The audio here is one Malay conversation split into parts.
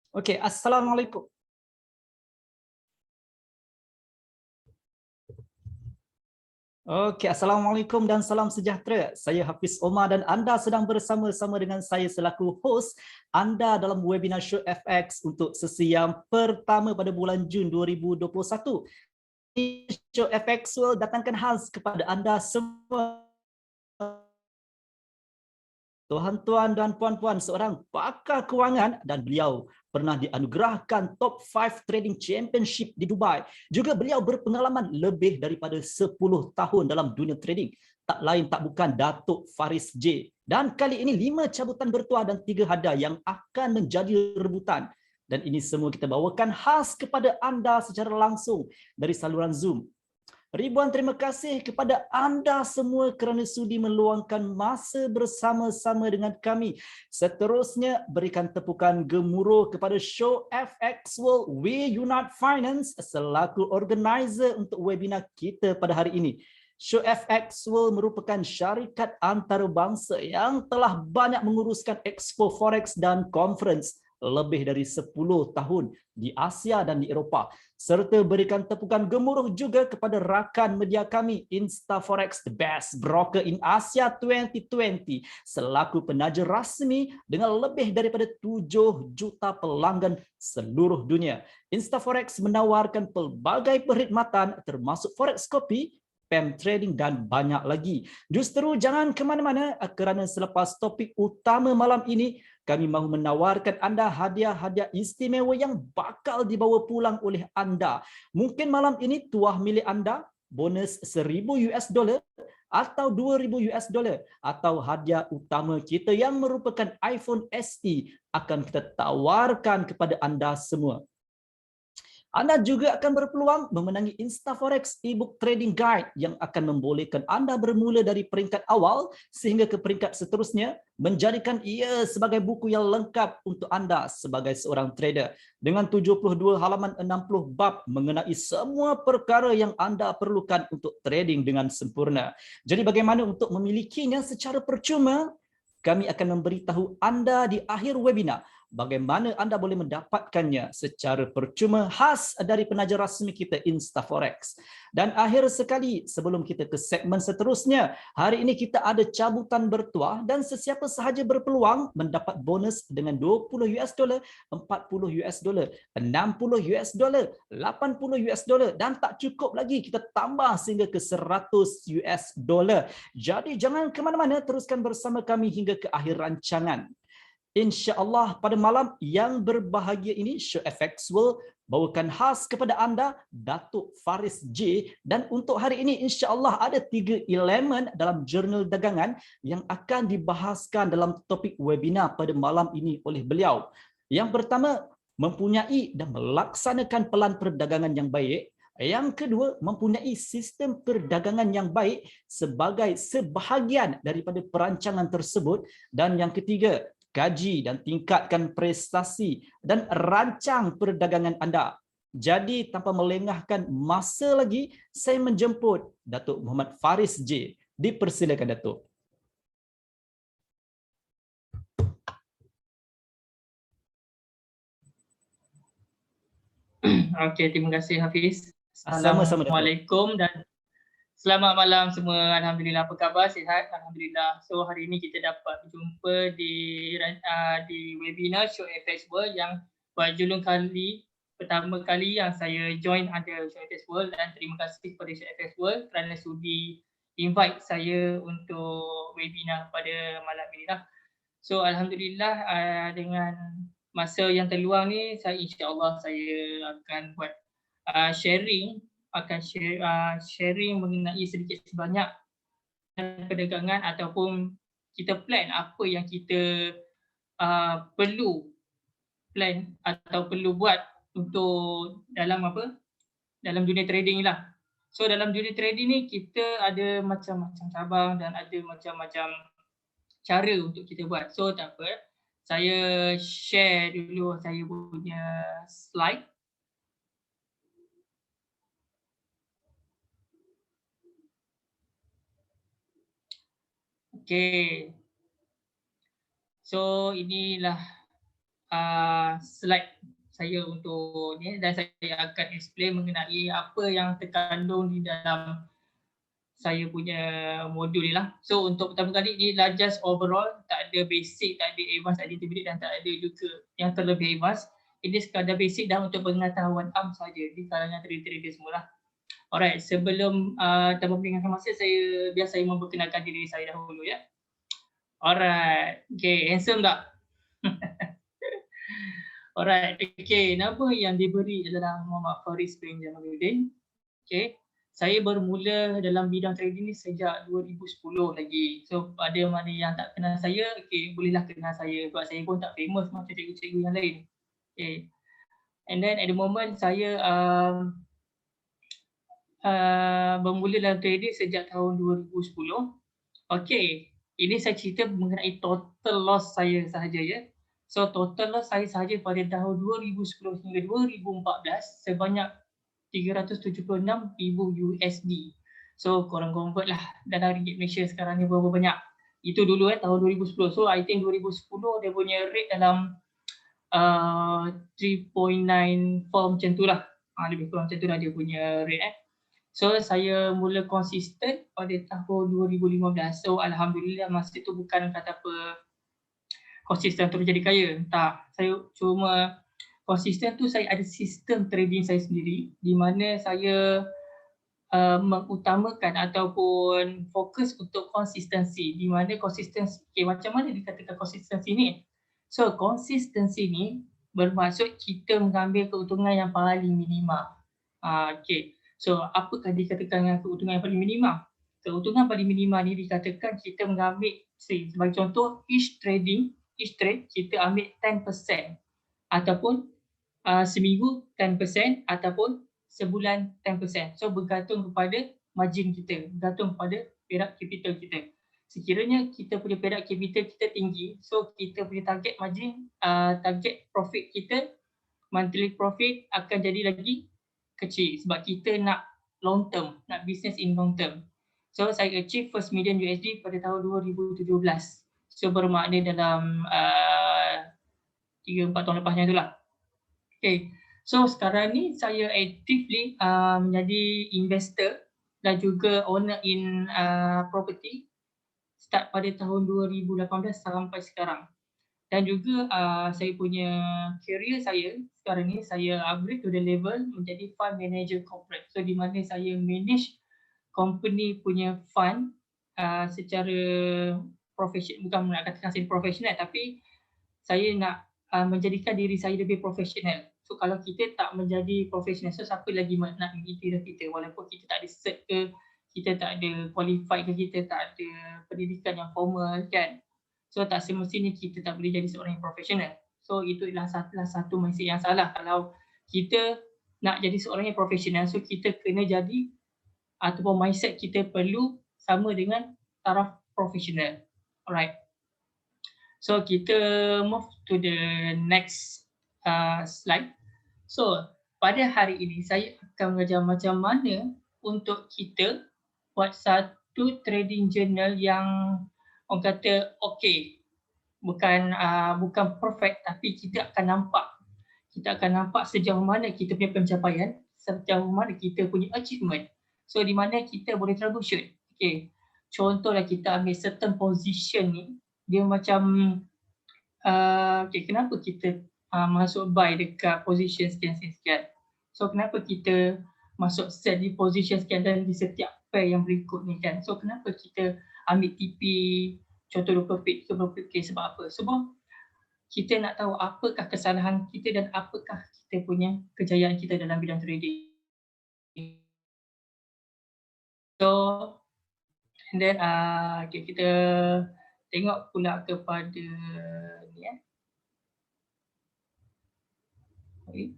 Okey, Assalamualaikum. Okey, Assalamualaikum dan salam sejahtera. Saya Hafiz Omar dan anda sedang bersama-sama dengan saya selaku host anda dalam webinar Show FX untuk sesi yang pertama pada bulan Jun 2021. Show FX World datangkan khas kepada anda semua tuan-tuan dan puan-puan, seorang pakar kewangan dan beliau pernah dianugerahkan Top 5 Trading Championship di Dubai. Juga beliau berpengalaman lebih daripada 10 tahun dalam dunia trading. Tak lain tak bukan Datuk Faris J. Dan kali ini 5 cabutan bertuah dan 3 hadiah yang akan menjadi rebutan. Dan ini semua kita bawakan khas kepada anda secara langsung dari saluran Zoom. Ribuan terima kasih kepada anda semua kerana sudi meluangkan masa bersama-sama dengan kami. Seterusnya, berikan tepukan gemuruh kepada Show FX World We Unite Finance selaku organizer untuk webinar kita pada hari ini. Show FX World merupakan syarikat antarabangsa yang telah banyak menguruskan Expo Forex dan Conference lebih dari 10 tahun di Asia dan di Eropah. Serta berikan tepukan gemuruh juga kepada rakan media kami InstaForex, the best broker in Asia 2020, selaku penaja rasmi dengan lebih daripada 7 juta pelanggan seluruh dunia. InstaForex menawarkan pelbagai perkhidmatan termasuk Forex Copy, PEM Trading dan banyak lagi. Justru jangan ke mana-mana kerana selepas topik utama malam ini, kami mahu menawarkan anda hadiah-hadiah istimewa yang bakal dibawa pulang oleh anda. Mungkin malam ini tuah milik anda, bonus 1000 US dollar atau 2000 US dollar atau hadiah utama kita yang merupakan iPhone SE akan kita tawarkan kepada anda semua. Anda juga akan berpeluang memenangi InstaForex e-book trading guide yang akan membolehkan anda bermula dari peringkat awal sehingga ke peringkat seterusnya, menjadikan ia sebagai buku yang lengkap untuk anda sebagai seorang trader. Dengan 72 halaman 60 bab mengenai semua perkara yang anda perlukan untuk trading dengan sempurna. Jadi bagaimana untuk memilikinya secara percuma? Kami akan memberitahu anda di akhir webinar bagaimana anda boleh mendapatkannya secara percuma khas dari penaja rasmi kita InstaForex. Dan akhir sekali, sebelum kita ke segmen seterusnya, hari ini kita ada cabutan bertuah dan sesiapa sahaja berpeluang mendapat bonus dengan 20 US dollar, 40 US dollar, 60 US dollar, 80 US dollar dan tak cukup lagi, kita tambah sehingga ke 100 US dollar. Jadi jangan ke mana-mana, teruskan bersama kami hingga ke akhir rancangan. InsyaAllah pada malam yang berbahagia ini, Show FX World bawakan khas kepada anda Datuk Faris J. Dan untuk hari ini insyaAllah ada 3 elemen dalam jurnal dagangan yang akan dibahaskan dalam topik webinar pada malam ini oleh beliau. Yang pertama, mempunyai dan melaksanakan pelan perdagangan yang baik. Yang kedua, mempunyai sistem perdagangan yang baik sebagai sebahagian daripada perancangan tersebut. Dan yang ketiga, kaji dan tingkatkan prestasi dan rancang perdagangan anda. Jadi tanpa melengahkan masa lagi, saya menjemput Datuk Muhammad Faris J. Dipersilakan Datuk. Okey, terima kasih Hafiz. Sama-sama Datuk. Assalamualaikum dan selamat malam semua. Alhamdulillah, apa khabar? Sihat? Alhamdulillah. So hari ini kita dapat berjumpa di webinar Show FX World yang berjulung pertama kali yang saya join ada Show FX World, dan terima kasih kepada Show FX World kerana sudi invite saya untuk webinar pada malam ini lah. So alhamdulillah, dengan masa yang terluang ni, insya-Allah saya akan buat sharing mengenai sedikit sebanyak perdagangan ataupun kita plan apa yang kita perlu plan atau perlu buat untuk dalam dunia trading lah. So dalam dunia trading ni kita ada macam-macam cabang dan ada macam-macam cara untuk kita buat. So tak apa, saya share dulu saya punya slide. Okay. So inilah slide saya untuk ni dan saya akan explain mengenai apa yang terkandung di dalam saya punya modul ni lah. So untuk pertama kali ni lah just overall, tak ada basic, tak ada advanced, tak ada intermediate dan tak ada juga yang terlebih advanced. Ini sekadar basic dah untuk pengetahuan am saja di kalangan trader-trader semua lah. Alright, sebelum tanpa memberikan masa, biar saya memperkenalkan diri saya dahulu ya. Alright, okay, handsome tak? Alright, okay, nama yang diberi adalah Muhammad Faris bin Jamaluddin. Okay, saya bermula dalam bidang trading ni sejak 2010 lagi. So pada mana yang tak kenal saya, okay, bolehlah kenal saya sebab saya pun tak famous macam cikgu-cikgu yang lain. Okay, and then at the moment saya bermula dalam trading sejak tahun 2010. Okay, ini saya cerita mengenai total loss saya sahaja ya. So total loss saya sahaja pada tahun 2010 hingga 2014 sebanyak 376,000 USD. So korang convert lah dalam ringgit Malaysia sekarang ni berapa banyak. Itu dulu tahun 2010. So I think 2010 dia punya rate dalam 3.94 macam tu lah. Lebih kurang macam tu lah dia punya rate So saya mula konsisten pada tahun 2015. So alhamdulillah masa tu bukan kata apa konsisten terus jadi kaya. Tak, saya cuma konsisten tu saya ada sistem trading saya sendiri di mana saya mengutamakan ataupun fokus untuk konsistensi. Di mana konsistensi, okay, macam mana dikatakan konsistensi ni? So konsistensi ni bermaksud kita mengambil keuntungan yang paling minima. Okay. So apakah dikatakan dengan keuntungan yang paling minima? Keuntungan paling minima ni dikatakan kita mengambil, sebagai contoh, each trade kita ambil 10% ataupun seminggu 10% ataupun sebulan 10%. So bergantung kepada margin kita, bergantung kepada perak capital kita. Sekiranya kita punya perak capital kita tinggi, so kita punya target margin, target profit kita, monthly profit akan jadi lagi kecil sebab kita nak long term, nak business in long term. So saya achieve first million USD pada tahun 2017. So bermakna dalam 3-4 tahun lepasnya itulah. Okay, so sekarang ni saya actively menjadi investor dan juga owner in property start pada tahun 2018 sampai sekarang. Dan juga saya punya career saya sekarang ni saya upgrade to the level menjadi fund manager corporate. So di mana saya manage company punya fund secara profesional, bukan nak katakan saya profesional tapi saya nak menjadikan diri saya lebih profesional. So kalau kita tak menjadi profesional, so siapa lagi nak mengira kita walaupun kita tak ada cert ke, kita tak ada qualified ke, kita tak ada pendidikan yang formal kan. So tak semestinya kita tak boleh jadi seorang yang profesional. So itu adalah satu mindset yang salah. Kalau kita nak jadi seorang yang profesional, so kita kena jadi ataupun mindset kita perlu sama dengan taraf profesional. Alright. So kita move to the next slide. So pada hari ini saya akan mengajar macam mana untuk kita buat satu trading journal yang orang kata okay, bukan perfect tapi kita akan nampak sejauh mana kita punya pencapaian, sejauh mana kita punya achievement. So di mana kita boleh troubleshoot. Okay, contohlah kita ambil certain position ni, dia macam okay, kenapa kita masuk buy dekat position sekian. So kenapa kita masuk sell di position sekian dan di setiap pair yang berikut ni kan. So kenapa kita ambil TP contoh 20 pip, 30 pip, sebab apa? Sebab kita nak tahu apakah kesalahan kita dan apakah kita punya kejayaan kita dalam bidang trading. So and then okay, kita tengok pula kepada ni Okay.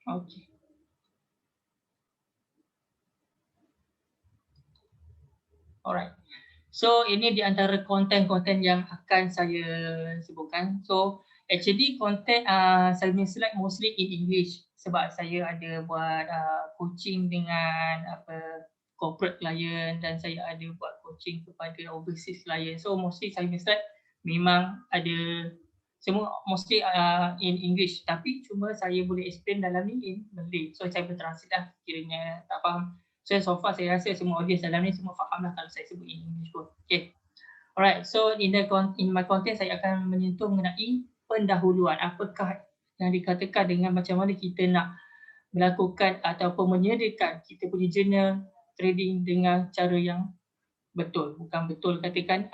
Okay. Alright. So ini di antara konten-konten yang akan saya sebutkan. So actually konten saya punya slide mostly in English sebab saya ada buat coaching dengan corporate client dan saya ada buat coaching kepada overseas client. So mostly saya start memang ada semua mostly in English, tapi cuma saya boleh explain dalam ni in Malay. So saya bertranslate lah kiranya tak faham. So far saya rasa semua audience dalam ni semua faham lah kalau saya sebut in English pun. Okay. Alright, so in my content saya akan menyentuh mengenai pendahuluan. Apakah yang dikatakan dengan macam mana kita nak melakukan ataupun menyediakan kita punya journal trading dengan cara yang betul. Bukan betul katakan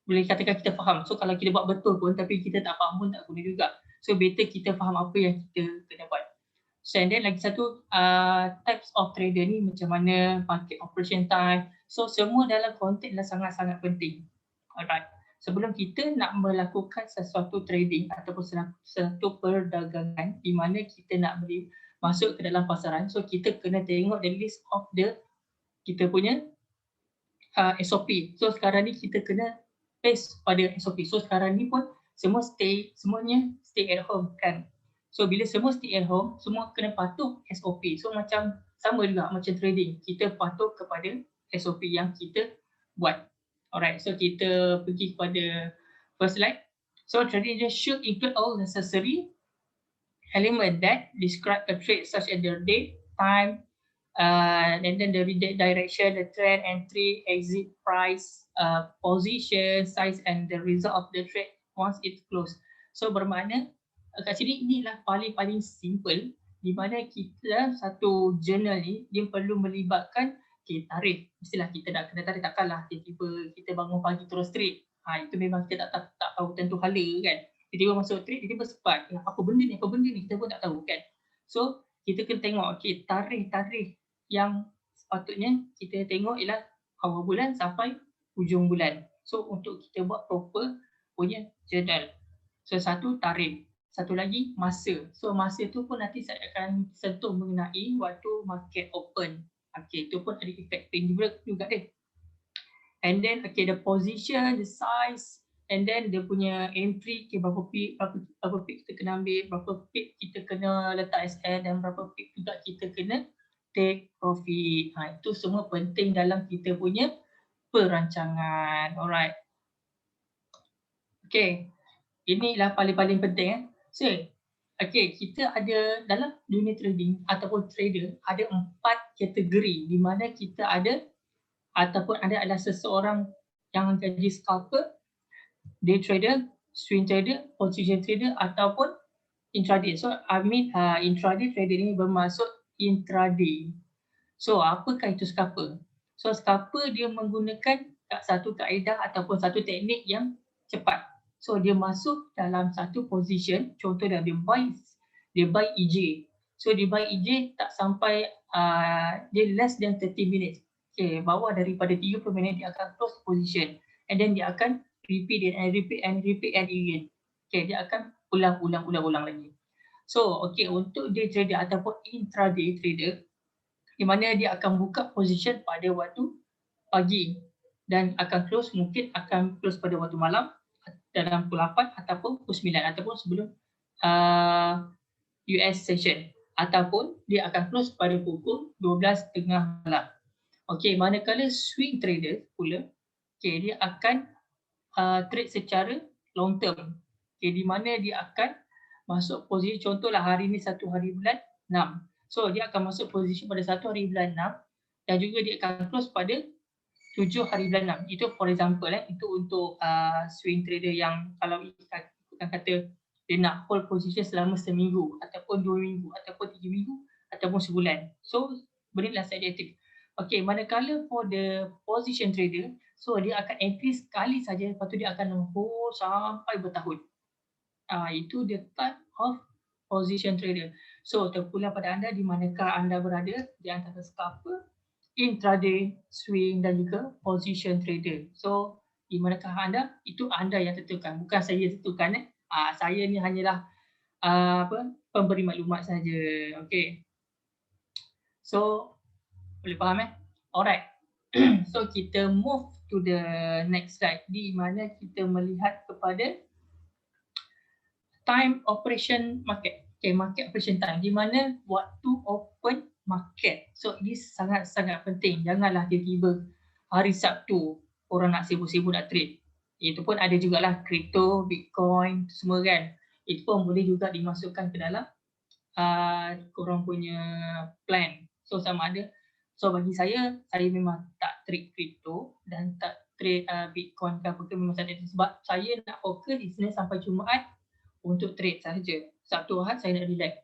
boleh katakan kita faham. So kalau kita buat betul pun tapi kita tak faham pun tak guna juga. So better kita faham apa yang kita kena buat. So and then lagi satu types of trader ni macam mana market operation time. So semua dalam konten adalah sangat-sangat penting. Alright. Sebelum kita nak melakukan sesuatu trading ataupun sesuatu perdagangan di mana kita nak beli masuk ke dalam pasaran. So kita kena tengok the list of the kita punya SOP. So sekarang ni kita kena base pada SOP. So sekarang ni pun semuanya stay at home kan. So bila semua stay at home, semua kena patuh SOP. So macam sama juga macam trading. Kita patuh kepada SOP yang kita buat. Alright, so kita pergi kepada first slide. So trading should include all necessary element that describe a trade such as the date, time, and then the direction, the trend, entry, exit, price, position, size, and the result of the trade once it's closed. So bermakna kat sini inilah paling simple di mana kita satu journal ni dia perlu melibatkan tarikh. Mestilah kita nak kena tarik, takkanlah tiba-tiba kita bangun pagi terus trade. Itu memang kita tak tahu tentu hala kan. Tiba-tiba masuk trade, tiba-tiba sepat. Apa benda ni, kita pun tak tahu kan. So kita kena tengok tarikh yang sepatutnya kita tengok ialah awal bulan sampai hujung bulan. So untuk kita buat proper punya journal. So satu tarikh, satu lagi masa. So masa tu pun nanti saya akan sentuh mengenai waktu market open. Okay, itu pun ada effect juga deh. And then the position, the size, and then dia punya entry, berapa pip kita kena ambil, berapa pip kita kena letak SL dan berapa pip juga kita kena take profit. Itu semua penting dalam kita punya perancangan. Alright. Okay. Inilah paling penting. So, kita ada dalam dunia trading ataupun trader ada 4 kategori di mana kita ada ataupun adalah seseorang yang jadi scalper, day trader, swing trader, position trader ataupun intraday. So intraday trader ini bermaksud intraday. So apakah itu scalper? So scalper dia menggunakan satu kaedah ataupun satu teknik yang cepat. So dia masuk dalam satu position, contoh dia buy EJ. So dia buy EJ tak sampai dia less than 30 minutes. Okay, bawah daripada 30 minit dia akan close position and then dia akan repeat and repeat again. Okay, dia akan ulang lagi. So untuk day trader ataupun intraday trader di mana dia akan buka position pada waktu pagi dan akan close pada waktu malam dalam pukul 8 ataupun pukul 9 ataupun sebelum US session ataupun dia akan close pada pukul 12.30 malam. Manakala swing trader pula dia akan trade secara long term. Di mana dia akan masuk posisi, contohlah hari ni 1 hari bulan 6. So dia akan masuk posisi pada 1 hari bulan 6 dan juga dia akan close pada 7 hari bulan 6. Itu for example itu untuk swing trader yang kalau kita kata dia nak hold position selama seminggu ataupun 2 minggu ataupun 3 minggu ataupun sebulan. So berilah strategic. Manakala for the position trader, so dia akan entry sekali saja, lepas tu dia akan hold sampai bertahun. Itu the type of position trader. So terpulang pada anda di manakah anda berada di antara scalper, intraday, swing dan juga position trader. So di manakah anda? Itu anda yang tentukan, bukan saya tentukan. Saya ni hanyalah pemberi maklumat saja. So boleh faham Alright. So kita move to the next slide di mana kita melihat kepada time operation market. Market operation time di mana waktu open market. So ini sangat-sangat penting. Janganlah tiba-tiba hari Sabtu orang nak sibuk-sibuk nak trade. Itu pun ada jugalah kripto, Bitcoin semua kan. Itu pun boleh juga dimasukkan ke dalam korang punya plan. So sama ada, so bagi saya memang tak trade kripto dan tak trade Bitcoin ke apa ke, memang saya sebab saya nak fokus Isnin sampai Jumaat untuk trade sahaja. Sabtu Ahad saya nak relax.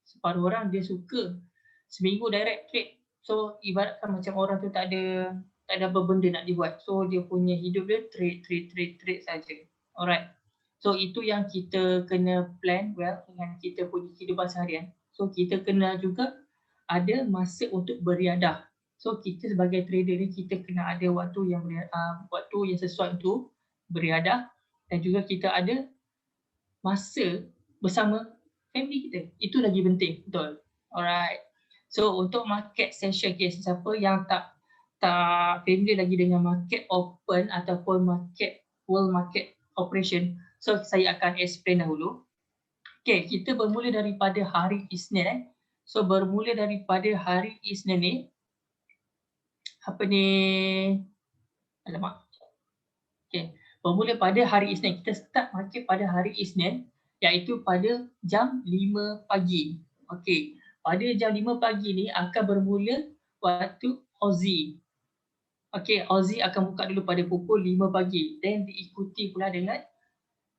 Separuh orang dia suka seminggu direct trade. So ibaratkan macam orang tu tak ada apa benda nak dibuat. So dia punya hidup dia trade saja. Alright. So itu yang kita kena plan well dengan kita punya kehidupan seharian. So kita kena juga ada masa untuk beriadah. So kita sebagai trader ni kita kena ada waktu yang sesuai untuk beriadah dan juga kita ada masa bersama family kita. Itu lagi penting, betul. Alright. So untuk market session case, siapa yang tak familiar lagi dengan market open ataupun world market operation, so saya akan explain dahulu. Okay, kita bermula daripada hari Isnin. So bermula daripada hari Isnin ni, alamak. Okay, bermula pada hari Isnin. Kita start market pada hari Isnin, iaitu pada jam 5 pagi. Okay, pada jam 5 pagi ni akan bermula waktu Aussie. Okay, Aussie akan buka dulu pada pukul 5 pagi. Dan diikuti pula dengan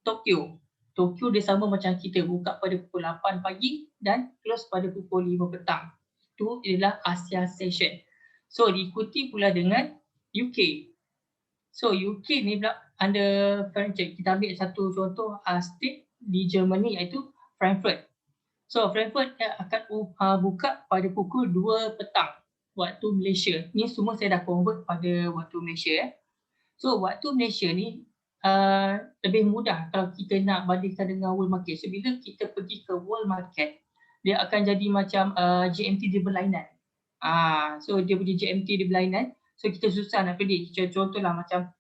Tokyo. Tokyo dia sama macam kita, buka pada pukul 8 pagi dan close pada pukul 5 petang. Itu adalah Asia session. So diikuti pula dengan UK. So UK ni pula under Frankfurt. Kita ambil satu contoh state di Germany iaitu Frankfurt. So Frankfurt akan buka pada pukul 2 petang waktu Malaysia. Ni semua saya dah convert pada waktu Malaysia. So waktu Malaysia ni lebih mudah kalau kita nak bandingkan dengan world market. So bila kita pergi ke world market, dia akan jadi macam GMT dia berlainan. So dia punya GMT dia berlainan. So kita susah nak pilih. Contohlah macam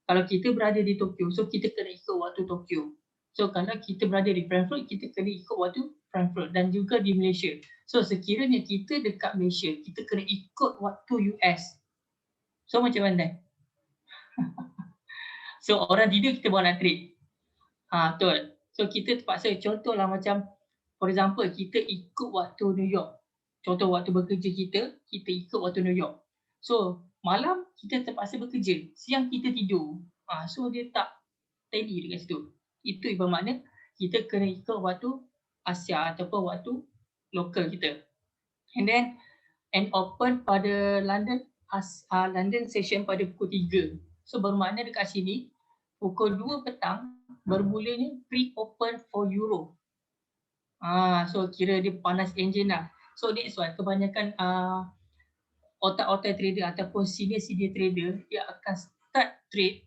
kalau kita berada di Tokyo, so kita kena ikut waktu Tokyo. So kalau kita berada di Frankfurt, kita kena ikut waktu Frankfurt dan juga di Malaysia. So sekiranya kita dekat Malaysia, kita kena ikut waktu US. So macam mana? So orang tidur kita buat nak trade. Betul. So kita terpaksa, contohlah macam for example kita ikut waktu New York. Contoh waktu bekerja kita ikut waktu New York. So malam kita terpaksa bekerja, siang kita tidur. So dia tak steady dekat situ. Itu bermakna kita kena ikut waktu Asia ataupun waktu lokal kita. And then open pada London session pada pukul 3. So bermakna dekat sini pukul 2 petang bermulanya pre-open for Euro. So kira dia panas enjin lah. So that's why kebanyakan otak-otak trader ataupun senior trader dia akan start trade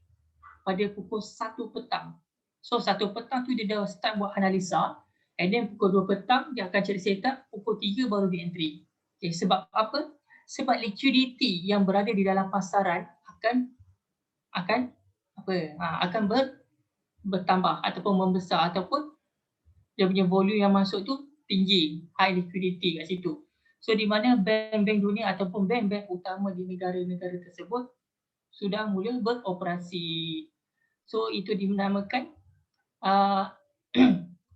pada pukul 1 petang. So 1 petang tu dia dah start buat analisa, and then pukul 2 petang dia akan cari setup, pukul 3 baru dia entry. Okay, sebab apa? Sebab liquidity yang berada di dalam pasaran akan bertambah ataupun membesar, ataupun dia punya volume yang masuk tu tinggi, high liquidity kat situ. So di mana bank-bank dunia ataupun bank-bank utama di negara-negara tersebut sudah mula beroperasi. So itu dinamakan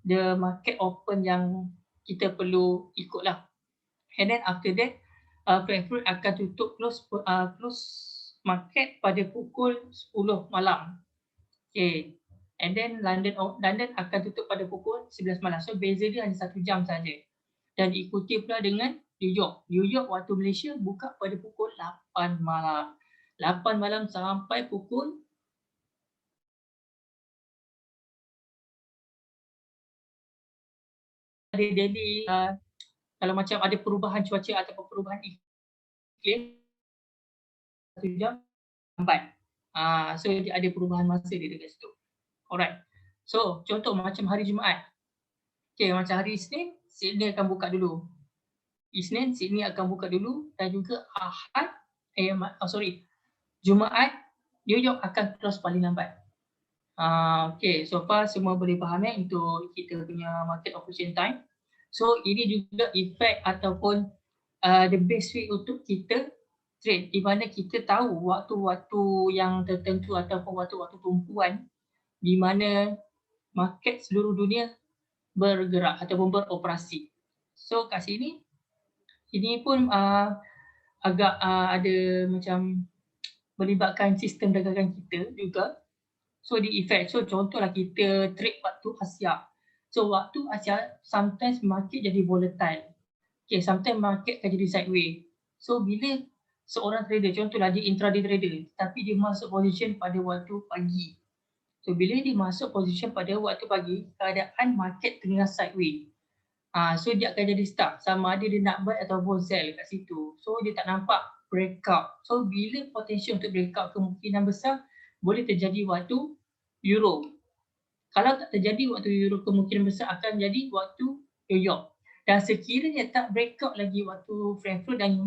the market open yang kita perlu ikutlah. And then after that, Frankfurt akan tutup close market pada pukul 10 malam. Okay. And then London akan tutup pada pukul 11 malam. So beza dia hanya 1 jam saja. Dan diikuti pula dengan New York. New York waktu Malaysia buka pada pukul 8 malam. 8 malam sampai pukul daily kalau macam ada perubahan cuaca ataupun perubahan iklim 1 jam lambat. So dia ada perubahan masa dia dekat situ. Alright. So contoh macam hari Jumaat. Okay, macam hari Isnin, Sydney akan buka dulu. Isnin, Sydney akan buka dulu, dan juga Jumaat, New York akan close paling lambat. Okay, so far semua boleh faham untuk kita punya market operation time. So ini juga efek ataupun the best way untuk kita trade, di mana kita tahu waktu-waktu yang tertentu ataupun waktu-waktu tumpuan di mana market seluruh dunia bergerak ataupun beroperasi. So kat sini, ini pun agak ada macam melibatkan sistem dagangan kita juga. So di effect, so contohlah kita trade waktu Asia. So waktu Asia, sometimes market jadi volatile. Okay, sometimes market akan jadi sideways. So bila seorang trader, contohlah dia intraday trader, tapi dia masuk position pada waktu pagi. So bila dia masuk position pada waktu pagi, keadaan market tengah sideways. So dia akan jadi stuck, sama ada dia nak buy ataupun sell kat situ. So dia tak nampak breakout. So bila potential untuk breakout kemungkinan besar boleh terjadi waktu Euro. Kalau tak terjadi waktu Euro, kemungkinan besar akan jadi waktu New York. Dan sekiranya tak breakout lagi waktu Frankfurt dan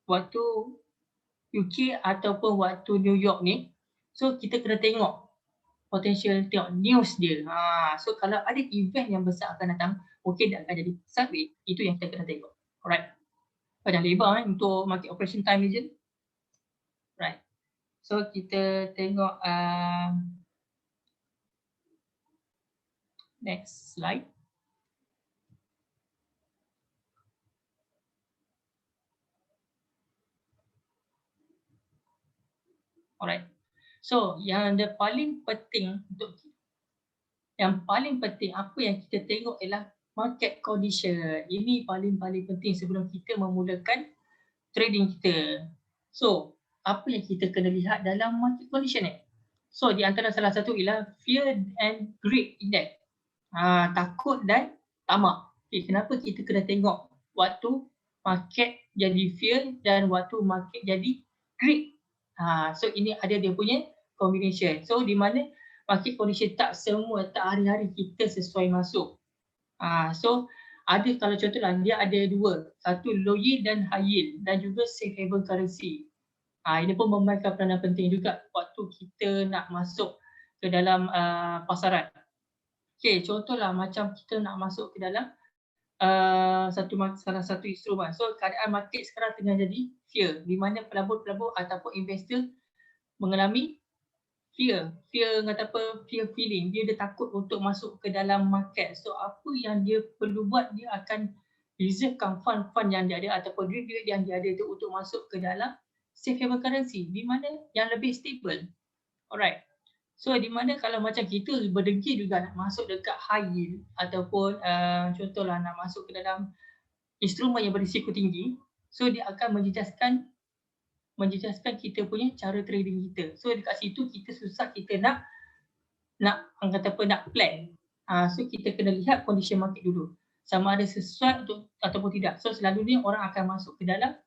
waktu UK ataupun waktu New York ni, so kita kena tengok potential, tengok news dia. So kalau ada event yang besar akan datang, mungkin dia akan jadi sideways. Itu yang kita kena tengok. Alright. Panjang lebar untuk market operation time ni je. Right. So kita tengok next slide. Alright. So yang paling penting apa yang kita tengok ialah market condition. Ini paling penting sebelum kita memulakan trading kita. So apa yang kita kena lihat dalam market condition ni? So di antara salah satu ialah fear and greed index. Takut dan tamak. Okay, kenapa kita kena tengok waktu market jadi fear dan waktu market jadi greed? So ini ada dia punya combination. So di mana market condition tak hari-hari kita sesuai masuk. So ada, kalau contohlah dia ada dua, satu low yield dan high yield dan juga safe haven currency. Ini pun memainkan peranan penting juga waktu kita nak masuk ke dalam pasaran. Okay, contohlah macam kita nak masuk ke dalam salah satu instrumen. So keadaan market sekarang tengah jadi fear, di mana pelabur-pelabur ataupun investor mengalami fear feeling. Dia takut untuk masuk ke dalam market. So apa yang dia perlu buat, dia akan reservekan fund yang dia ada ataupun duit yang dia ada itu untuk masuk ke dalam safe haven currency, di mana yang lebih stable. Alright. So di mana kalau macam kita berdengki juga nak masuk dekat high yield ataupun contohlah nak masuk ke dalam instrumen yang berisiko tinggi, so dia akan menjejaskan kita punya cara trading kita. So dekat situ kita susah, kita nak plan. So kita kena lihat condition market dulu, sama ada sesuai ataupun tidak. So selalunya orang akan masuk ke dalam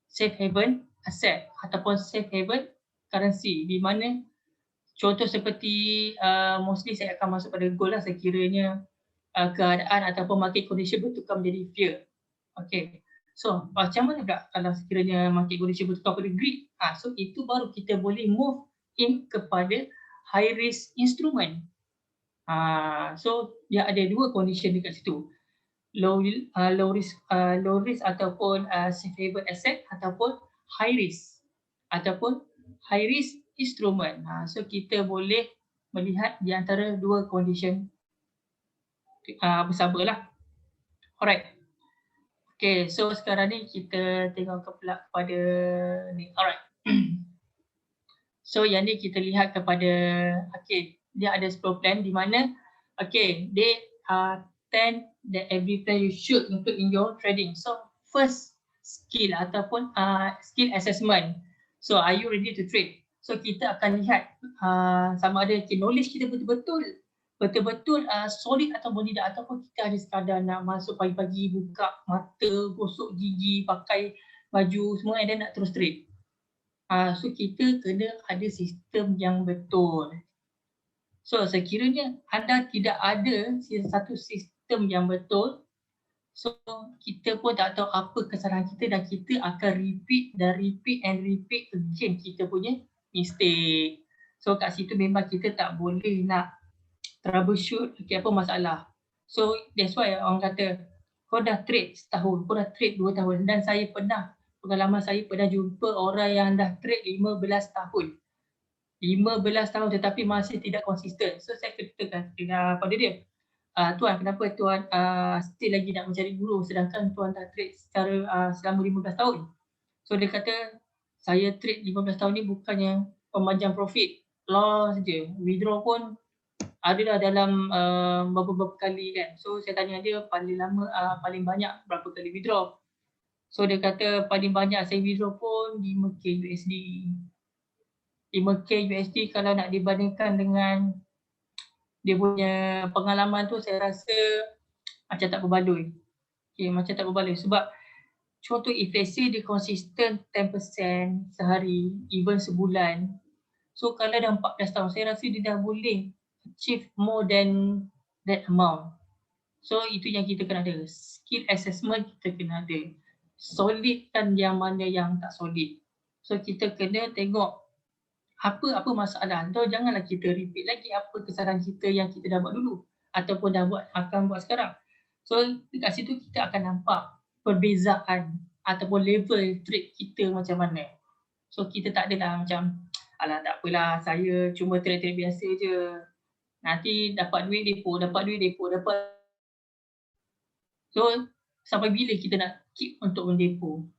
safe haven asset ataupun safe haven currency, di mana contoh seperti mostly saya akan masuk pada gold lah sekiranya keadaan ataupun market condition bertukar menjadi fear. Okay. So macam mana pula kalau sekiranya market condition bertukar pada greed? So itu baru kita boleh move in kepada high risk instrument. So dia ada dua condition dekat situ. Low risk ataupun safe haven asset ataupun high risk instrument. So kita boleh melihat di antara dua condition bersamalah. Alright. Okay, so sekarang ni kita tengok kepada ni. Alright. So yang ni kita lihat kepada, okay, dia ada 10 plan di mana, okay, they are 10 that every plan you should include in your trading. So first skill ataupun skill assessment. So are you ready to trade? So kita akan lihat sama ada knowledge kita betul-betul solid ataupun tidak, ataupun kita ada sekadar nak masuk pagi-pagi, buka mata, gosok gigi, pakai baju semua dan nak terus trade. So kita kena ada sistem yang betul. So sekiranya anda tidak ada satu sistem yang betul, so kita pun tak tahu apa kesalahan kita dan kita akan repeat again kita punya mistake. So kat situ memang kita tak boleh nak troubleshoot apa masalah. So that's why orang kata kau dah trade setahun, kau dah trade 2 tahun, dan pengalaman saya pernah jumpa orang yang dah trade 15 tahun. 15 tahun tetapi masih tidak konsisten. So saya katakan pada dia, Tuan, kenapa Tuan still lagi nak mencari guru sedangkan Tuan dah trade secara selama 15 tahun? So dia kata, saya trade 15 tahun ni bukannya pemanjang profit, loss je. Withdraw pun ada dah dalam beberapa kali kan. So saya tanya dia paling lama, paling banyak berapa kali withdraw. So dia kata paling banyak saya withdraw pun 5k USD. 5k USD kalau nak dibandingkan dengan dia punya pengalaman tu, saya rasa macam tak berbaloi. Okay, macam tak berbaloi sebab contoh if let's say dia konsisten 10% sehari, even sebulan. So kalau dah 14 tahun, saya rasa dia dah boleh achieve more than that amount. So itu yang kita kena ada. Skill assessment kita kena ada. Solid kan yang mana yang tak solid. So kita kena tengok apa masalah. So janganlah kita repeat lagi apa kesalahan kita yang kita dah buat dulu ataupun dah akan buat sekarang. So dekat situ kita akan nampak perbezaan ataupun level trade kita macam mana. So kita tak adalah macam alah tak apalah, saya cuma trade biasa je. Nanti dapat duit depo. So sampai bila kita nak keep untuk mendepo?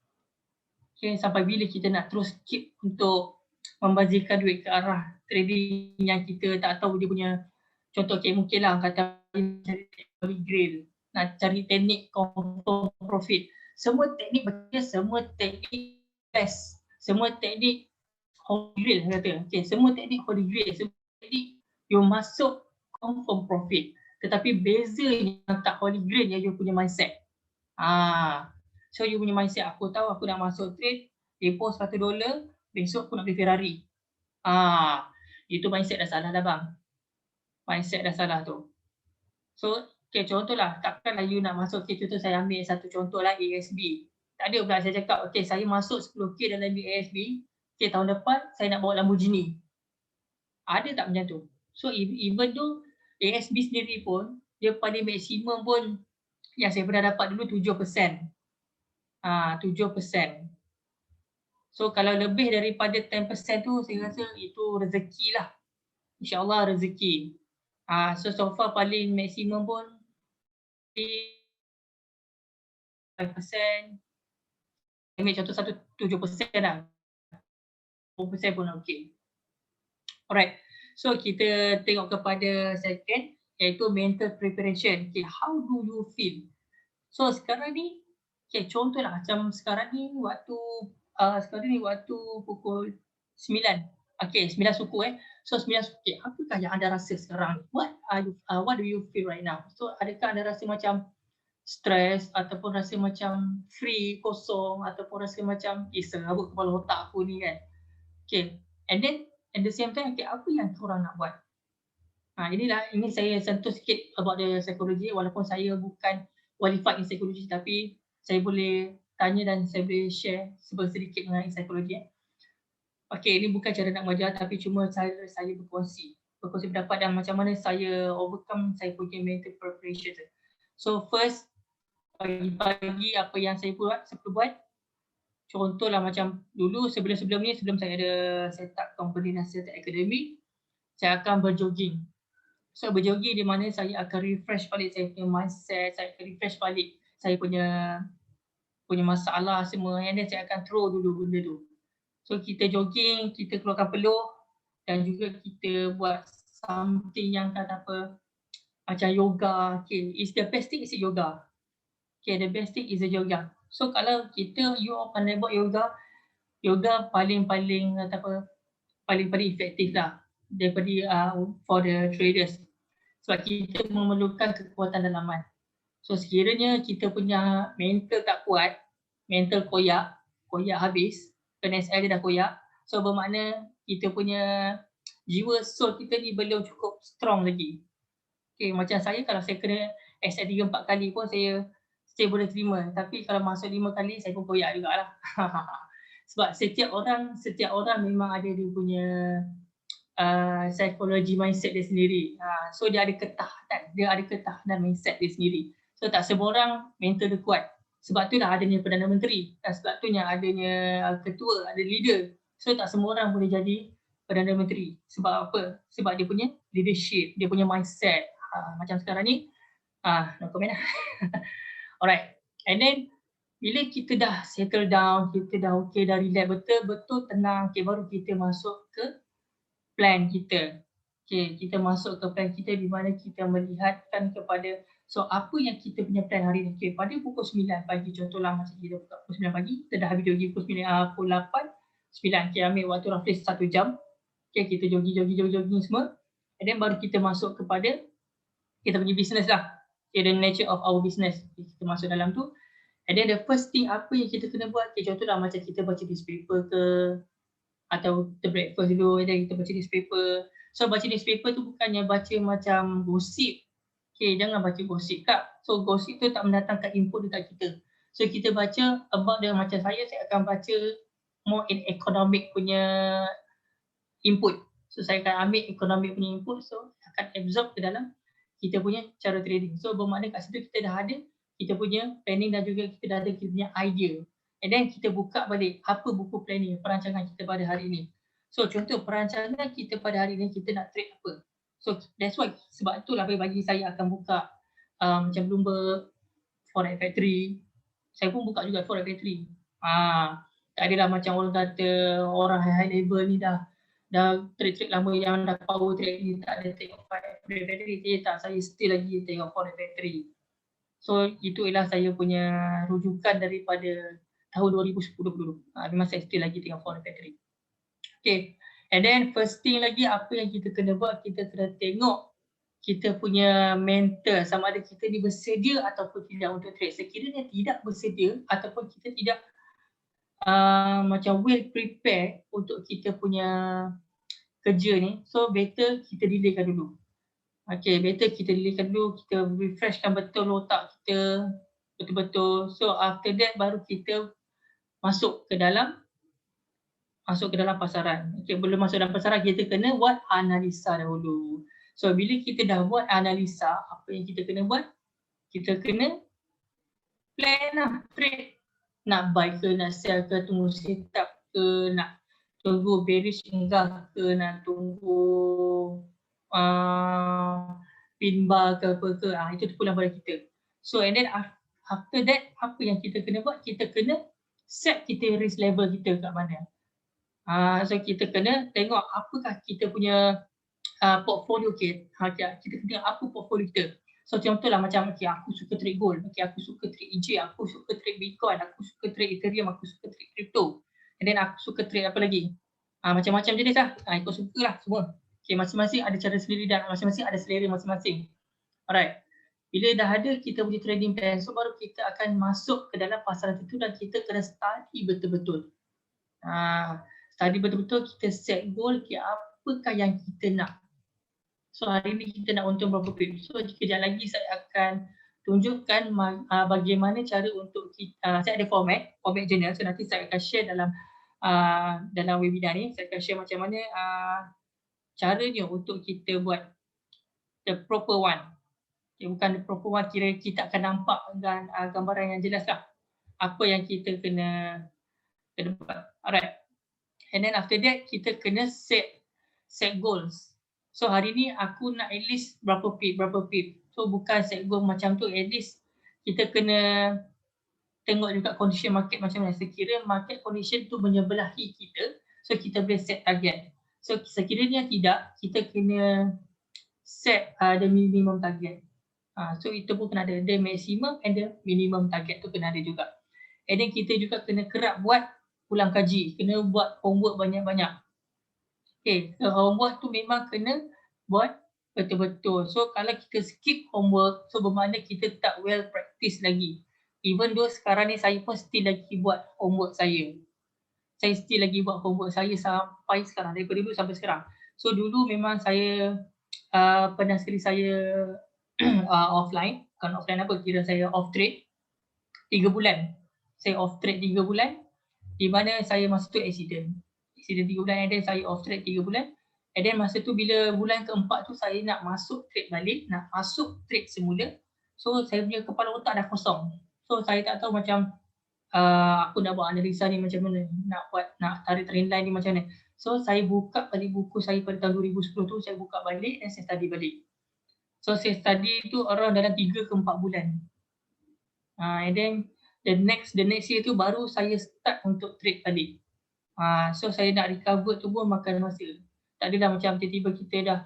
Okay, sampai bila kita nak terus keep untuk membazirkan duit ke arah trading yang kita tak tahu dia punya. Contoh mungkinlah kata cari holy grail, nak cari teknik confirm profit. Semua teknik best. Semua teknik holy grail kata. Okay, semua teknik holy grail, semua teknik you masuk confirm profit. Tetapi beza yang tak holy grail yang you punya mindset. So you punya mindset, aku tahu aku nak masuk trade, depo $100, besok aku nak beli Ferrari. Itu mindset dah salah dah bang. Mindset dah salah tu. So, okay, contohlah, takkanlah you nak masuk, okay, contoh saya ambil satu contoh lah, ASB. Tak ada pula saya cakap, okay, saya masuk 10k dalam ASB, okay, tahun depan saya nak bawa Lamborghini. Ada tak macam tu? So, even though ASB sendiri pun, dia paling maksimum pun yang saya pernah dapat dulu 7%. 7%. So kalau lebih daripada 10% tu, saya rasa itu rezeki lah. InsyaAllah rezeki. So far paling maksimum pun 5%. Ambil contoh 7% lah. 4% pun okey. Alright. So kita tengok kepada second, iaitu mental preparation. Okay, how do you feel? So sekarang ni, okay, contohlah macam sekarang ni waktu pukul 9. Okay, 9 suku So 9 suku. Okay, apakah yang anda rasa sekarang? What do you feel right now? So adakah anda rasa macam stres ataupun rasa macam free, kosong ataupun rasa macam serabut kepala otak aku ni kan? Okay, and then at the same time, okay, apa yang korang nak buat? Ini saya sentuh sikit about the psychology, walaupun saya bukan qualified in psychology, tapi saya boleh tanya dan saya boleh share sedikit mengenai psikologi. Okay, ini bukan cara nak mengajar, tapi cuma cara saya berkongsi pendapat dan macam mana saya overcome saya punya mental preparation. So first, pagi-pagi apa yang saya perlu buat, contohlah macam dulu sebelum ni, sebelum saya ada set up company Nasihat Academy, saya akan berjogging. So berjogging di mana saya akan refresh balik saya punya mindset, saya akan refresh balik saya punya masalah semua, and then saya akan throw dulu benda tu. So kita jogging, kita keluarkan peluh dan juga kita buat something yang kata apa, macam yoga. Okay, the best thing is yoga. Okay, the best thing is yoga. So kalau you pandai buat yoga paling kata apa, paling efektif lah daripada for the traders. Sebab kita memerlukan kekuatan dalaman. So sekiranya kita punya mental tak kuat, mental koyak habis, NSL dia dah koyak, so bermakna kita punya jiwa soul kita ni belum cukup strong lagi. Okay, macam saya, kalau saya kena SL 3-4 kali pun saya boleh terima, tapi kalau masuk 5 kali saya pun koyak jugalah. Sebab setiap orang memang ada dia punya psikologi mindset dia sendiri. So dia ada ketahanan mindset dia sendiri. So tak semua orang mental dia kuat. Sebab tu dah adanya Perdana Menteri. Dan sebab tu yang adanya ketua, ada leader. So tak semua orang boleh jadi Perdana Menteri. Sebab apa? Sebab dia punya leadership, dia punya mindset. Macam sekarang ni, no comment lah. Alright. And then bila kita dah settle down, kita dah okay, dah relax, betul-betul tenang, okay, baru kita masuk ke plan kita. Okay, kita masuk ke plan kita di mana kita melihatkan kepada apa yang kita punya plan hari ni. Okay, pada pukul 9 pagi, contohlah macam kita buka pukul 9 pagi, kita dah habis jogging pukul 9, pukul 8, 9, okay, ambil waktu roughly 1 jam. Okay, kita jogging semua. And then baru kita masuk kepada kita punya business lah. Okay, the nature of our business. Okay, kita masuk dalam tu. And then the first thing apa yang kita kena buat, okay, contohlah macam kita baca newspaper ke, atau kita breakfast dulu, dan kita baca newspaper. So baca newspaper tu bukannya baca macam gosip. Okay, jangan baca gosip kak. So gosip tu tak mendatangkan input dekat kita. So kita baca about dia, macam saya akan baca more in economic punya input. So saya akan ambil economic punya input, so akan absorb ke dalam kita punya cara trading. So bermakna kat situ kita dah ada kita punya planning dan juga kita dah ada kita punya idea. And then kita buka balik apa buku planning, perancangan kita pada hari ini. So contoh perancangan kita pada hari ini, kita nak trade apa. So that's why, sebab itulah bagi saya akan buka macam Bloomberg, Forex Factory. Saya pun buka juga Forex Factory. Tak adalah macam orang kata orang high level ni dah trade lama yang dah power trade ni tak ada tengok Forex Factory. Tak, saya still lagi tengok Forex Factory. So itu ialah saya punya rujukan daripada tahun 2010 dulu. Memang saya still lagi tengok Forex Factory. Okay. And then first thing lagi, apa yang kita kena buat, kita kena tengok kita punya mental, sama ada kita ni bersedia ataupun tidak untuk trade. Sekiranya tidak bersedia ataupun kita tidak macam well prepared untuk kita punya kerja ni, so better kita delaykan dulu. Okay, better kita delaykan dulu, kita refreshkan betul otak kita betul-betul. So after that baru kita masuk ke dalam pasaran. Okay, belum masuk dalam pasaran, kita kena buat analisa dahulu. So bila kita dah buat analisa, apa yang kita kena buat? Kita kena plan lah, trade. Nak buy ke, nak sell ke, tunggu setup ke, nak tunggu bearish enggak ke, nak tunggu pin bar ke apa ke, itu pulang pada kita. So and then after that, apa yang kita kena buat? Kita kena set kita risk level kita kat mana. So kita kena tengok apakah kita punya portfolio kita. Kita kena apa portfolio kita. So contohlah macam aku suka trade gold, aku suka trade EJ, aku suka trade Bitcoin, aku suka trade Ethereum, aku suka trade crypto. And then aku suka trade apa lagi? Macam-macam jenis lah. Ikut suka lah semua. Okay, masing-masing ada cara sendiri dan masing-masing ada selera masing-masing. Alright. Bila dah ada kita punya trading plan, so baru kita akan masuk ke dalam pasaran itu dan kita kena study betul-betul. Study betul-betul, kita set goal, apakah yang kita nak. So hari ni kita nak untung berapa pip. So kejap lagi saya akan tunjukkan bagaimana cara untuk kita, saya ada format journal. So nanti saya akan share dalam webinar ni, saya akan share macam mana caranya untuk kita buat the proper one. Okay, bukan the proper one, kira kita akan nampak dan gambaran yang jelas lah apa yang kita kena buat. Alright. And then after that kita kena set goals. So hari ni aku nak at least berapa pip. So bukan set goal macam tu, at least kita kena tengok juga condition market macam mana. Sekiranya market condition tu menyebelahi kita, so kita boleh set target. So sekiranya tidak, kita kena set the minimum target. So itu pun kena ada, the maximum and the minimum target tu kena ada juga. And then kita juga kena kerap buat ulang kaji, kena buat homework banyak-banyak. Okay, so homework tu memang kena buat betul-betul. So kalau kita skip homework, so bermakna kita tak well practice lagi. Even though sekarang ni saya pun still lagi buat homework saya. Saya still lagi buat homework saya sampai sekarang, daripada dulu sampai sekarang. So dulu memang saya pernah sekali saya offline, bukan offline apa, kira saya off trade 3 bulan. Saya off trade 3 bulan, di mana saya masa tu accident 3 bulan, and then saya off trade 3 bulan. And then masa tu bila bulan keempat tu saya nak masuk trade balik, nak masuk trade semula. So saya punya kepala otak dah kosong. So saya tak tahu macam aku nak buat analisa ni macam mana, nak tarik trendline ni macam mana. So saya buka balik buku saya pada tahun 2010 tu, saya buka balik dan saya study balik. So saya study tu around dalam 3 ke 4 bulan. And then the next year tu baru saya start untuk trade balik. So saya nak recover tu pun makan masa. Tak adalah macam tiba-tiba kita dah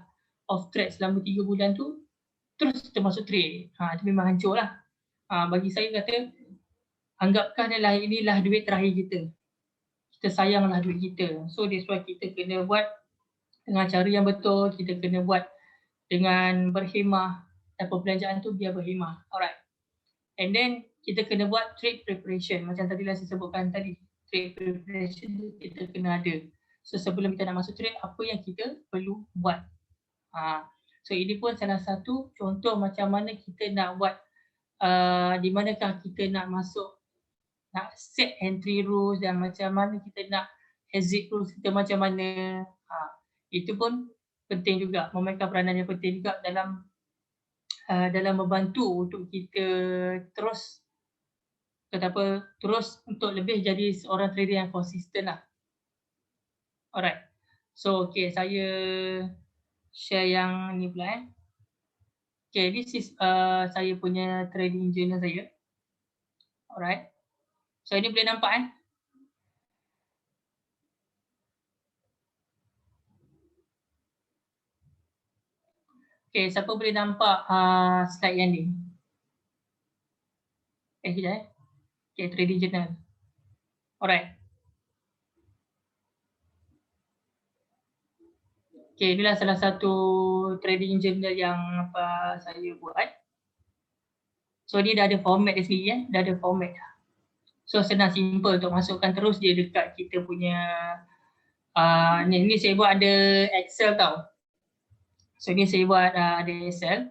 off track selama 3 bulan tu, terus kita masuk trade. Itu memang hancur lah. Bagi saya kata, anggapkan inilah duit terakhir kita. Kita sayanglah duit kita. So that's why kita kena buat dengan cara yang betul, kita kena buat dengan berhemah dan perbelanjaan tu biar berhemah. Alright. And then kita kena buat trade preparation. Macam tadi saya sebutkan tadi. Trade preparation tu kita kena ada. So sebelum kita nak masuk trade, apa yang kita perlu buat. So ini pun salah satu contoh macam mana kita nak buat, di manakah kita nak masuk, nak set entry rules dan macam mana kita nak exit rules kita macam mana. Itu pun penting juga, memainkan peranan yang penting juga dalam membantu untuk kita terus untuk lebih jadi seorang trader yang konsisten lah. Alright. So okay, saya share yang ni pula. Okay, this is saya punya trading journal saya. Alright. So ini boleh nampak Okay, siapa boleh nampak slide yang ni? Sekejap Okay, trading journal. Alright. Okay, inilah salah satu trading journal yang saya buat. So dia dah ada format dia sendiri dah ada format. So senang simple untuk masukkan terus dia dekat kita punya ni saya buat ada Excel tau. So ni saya buat ada Excel.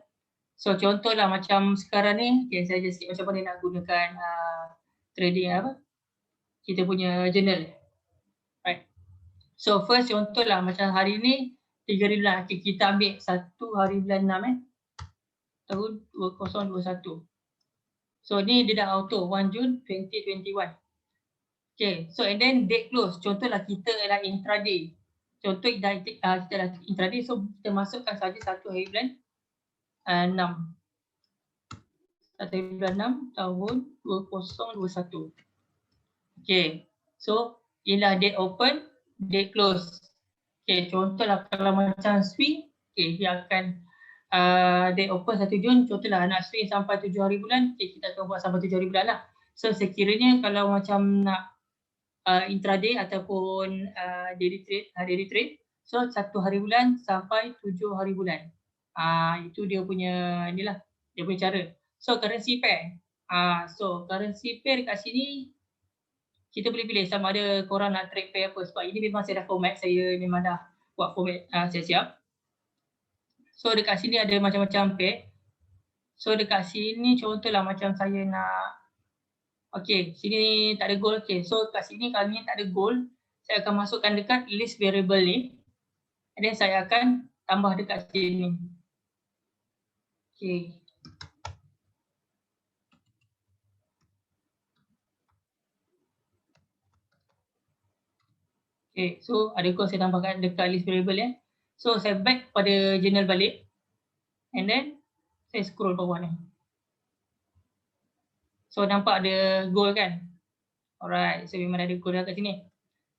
So contohlah macam sekarang ni, okay, saya just macam mana nak gunakan trading kita punya journal. Right. So first contohlah macam hari ni 3 hari bulan, okay, kita ambil 1 hari bulan 6 tahun 2021. So ni dia dah auto 1 Jun 2021. Okay, so and then date close. Contohlah kita adalah intraday. Contoh kita dah intraday, so kita masukkan saja 1 hari bulan 6. 1 hari bulan 6 tahun 2021. Okay, so inilah date open, date close. Okay, contohlah kalau macam swing, okay, dia akan date open 1 Jun, contohlah nak swing sampai 7 hari bulan, okay, kita akan buat sampai 7 hari bulan lah. So sekiranya kalau macam nak intraday ataupun daily trade, so 1 hari bulan sampai 7 hari bulan. Itu dia punya inilah, dia punya cara. So currency pair. So currency pair dekat sini kita boleh pilih sama ada korang nak trade pair apa, sebab ini memang saya dah format, saya memang dah buat format saya siap. So dekat sini ada macam-macam pair. So dekat sini contohlah macam saya nak, okay, sini tak ada gold. Okay, so kat sini kalau ni tak ada gold, saya akan masukkan dekat list variable ni. And then saya akan tambah dekat sini. Okay. Okay, so ada gold saya tambahkan dekat list variable So saya back pada journal balik. And then saya scroll bawah ni. So nampak ada gold kan? Alright, so memang ada gold dekat sini.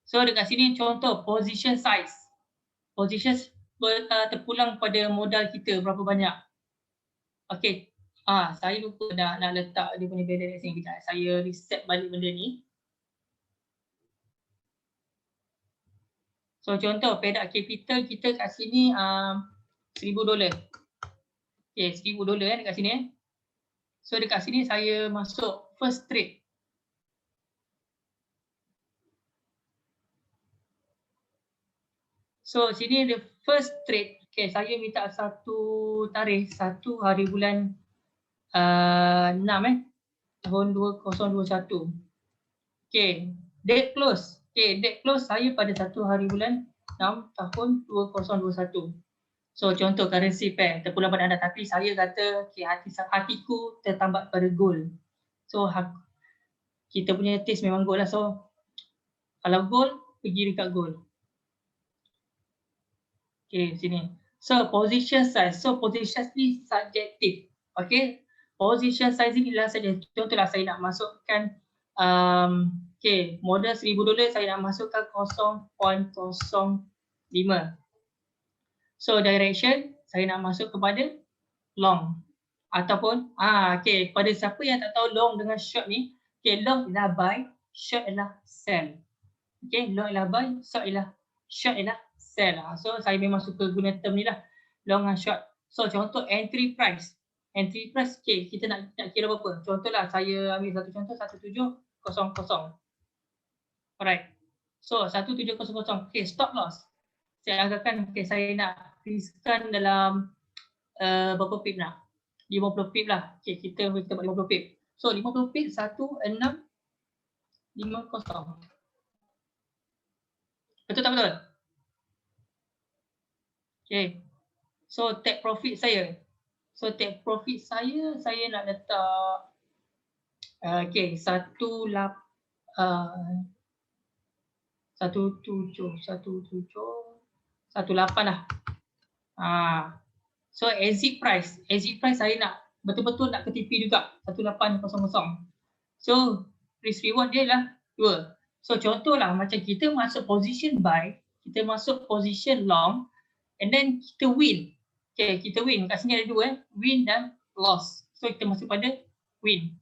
So dekat sini contoh position size. Position terpulang pada modal kita berapa banyak. Okay, saya lupa nak letak dia punya balance ni. Kejap, saya reset balik benda ni. So contoh paid up capital kita kat sini $1,000. Okay, $1,000 dekat sini So dekat sini saya masuk first trade. So sini the first trade. Okay, saya minta satu tarikh 1 hari bulan 6 tahun 2021. Okay, date close. Okay, date close saya pada 1 hari bulan 6 tahun 2021. So contoh currency pair terpulang pada anda, tapi saya kata okay, hatiku tertambat pada gold. So kita punya taste memang gold lah. So kalau gold, pergi dekat gold. Okay, sini. So position size. So position ni subjektif. Okay. Position size ni adalah saja. Contohlah saya nak masukkan okay, modal $1,000 saya nak masukkan 0.05. So direction saya nak masuk kepada long ataupun okay, pada siapa yang tak tahu long dengan short ni, okay, long adalah buy, short adalah sell. Okay, long adalah buy, short adalah sell. So saya memang suka guna term ni lah, long and short. So contoh entry price. Entry price, okay, kita nak kira berapa? Contohlah saya ambil satu contoh 1700. Alright. So 1700. Okay, stop loss. Saya anggarkan okay, saya nak riskan dalam berapa pip nak? 50 pip lah. Okay, kita buat 50 pip. So 50 pip 1650. Betul tak betul? Okay. So take profit saya. Saya nak letak okay, 17 lah. So exit price saya nak betul-betul nak ke TP juga 1800. So risk reward dia lah 2. So contohlah macam kita masuk position buy, kita masuk position long and then kita win. Okay, kita win. Kat sini ada 2, win dan loss. So kita masuk pada win.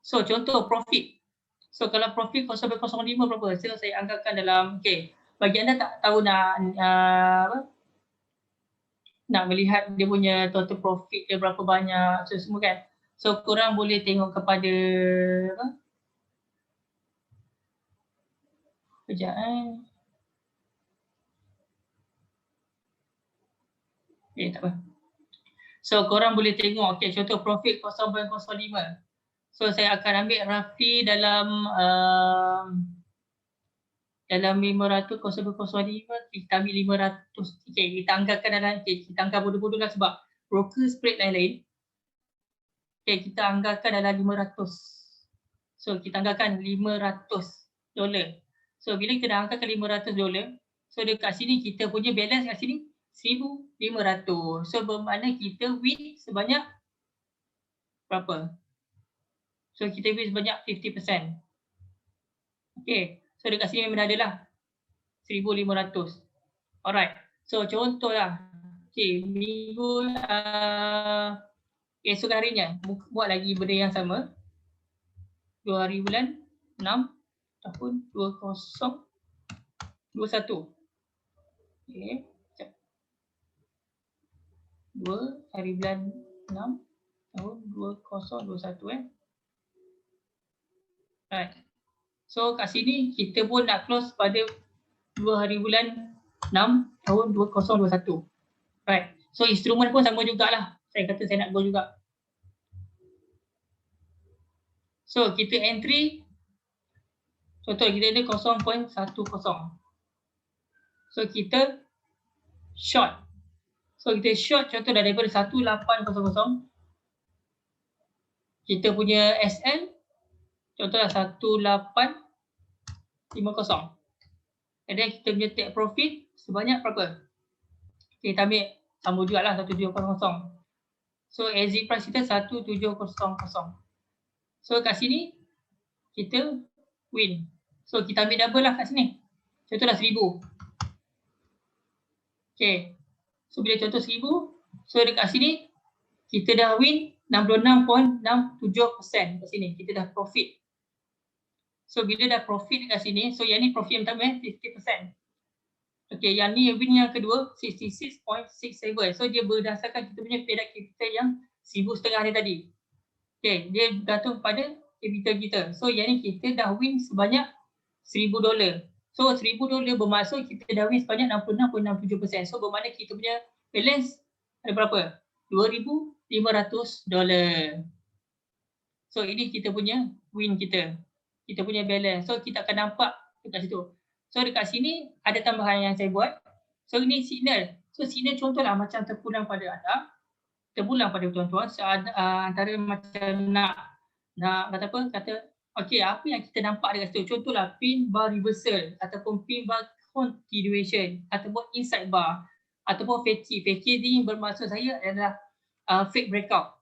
So contoh profit. So kalau profit 0.05 berapa? So saya anggarkan dalam, okay, bagi anda tak tahu nak melihat dia punya total profit dia berapa banyak, so semua kan. So korang boleh tengok kepada kejap tak apa. So korang boleh tengok, okay, contoh profit 0.05. So saya akan ambil roughly dalam 500, 0.05, kita ambil 500. Okay, kita anggarkan dalam, okay, kita anggar bodoh-bodoh lah sebab broker spread lain-lain. Okay, kita anggarkan dalam 500. So kita anggarkan $500. So bila kita dah anggarkan $500, so dekat sini kita punya balance kat sini 1,500. So bermakna kita win sebanyak berapa? So kita win sebanyak 50%. Okay, so dekat sini memang ada lah 1,500. Alright, so contohlah, okay, minggu esok harinya buat lagi benda yang sama. 2 hari bulan 6 tahun 2021. Okay, 2 hari bulan 6 tahun 2021 Right. So kat sini kita pun nak close pada 2 hari bulan 6 tahun 2021. Right. So instrumen pun sama jugalah. Saya kata saya nak go juga. So kita entry, contoh kita ada 0.10. So kita short. So kita short contoh daripada 1800. Kita punya SL contohlah 1850. And then kita punya take profit sebanyak berapa? Okay, kita ambil sambung juga lah 1700. So exit price kita 1700. So kat sini kita win. So kita ambil double lah kat sini. Contohlah 1000. Okay. So bila contoh 1000, so dekat sini kita dah win 66.67% kat sini. Kita dah profit. So bila dah profit dekat sini, so yang ni profit yang pertama 50%. Okay, yang ni win yang kedua 66.67. So dia berdasarkan kita punya paid capital yang 1,500 ni tadi. Okay, dia bergantung pada capital kita. So yang ni kita dah win sebanyak $1,000. So $1,000 bermaksud kita dah win sebanyak 66.67%. So bermakna kita punya balance ada berapa? $2,500. So ini kita punya win kita. Kita punya balance. So kita akan nampak dekat situ. So dekat sini ada tambahan yang saya buat. So ini signal. So sini contohlah macam terpulang pada anda, terpulang pada tuan-tuan, antara macam nak kata apa, kata okey apa yang kita nampak dekat situ, contohlah pin bar reversal ataupun pin bar continuation ataupun inside bar ataupun fetchy. Fetchy ni bermaksud saya adalah fake breakout.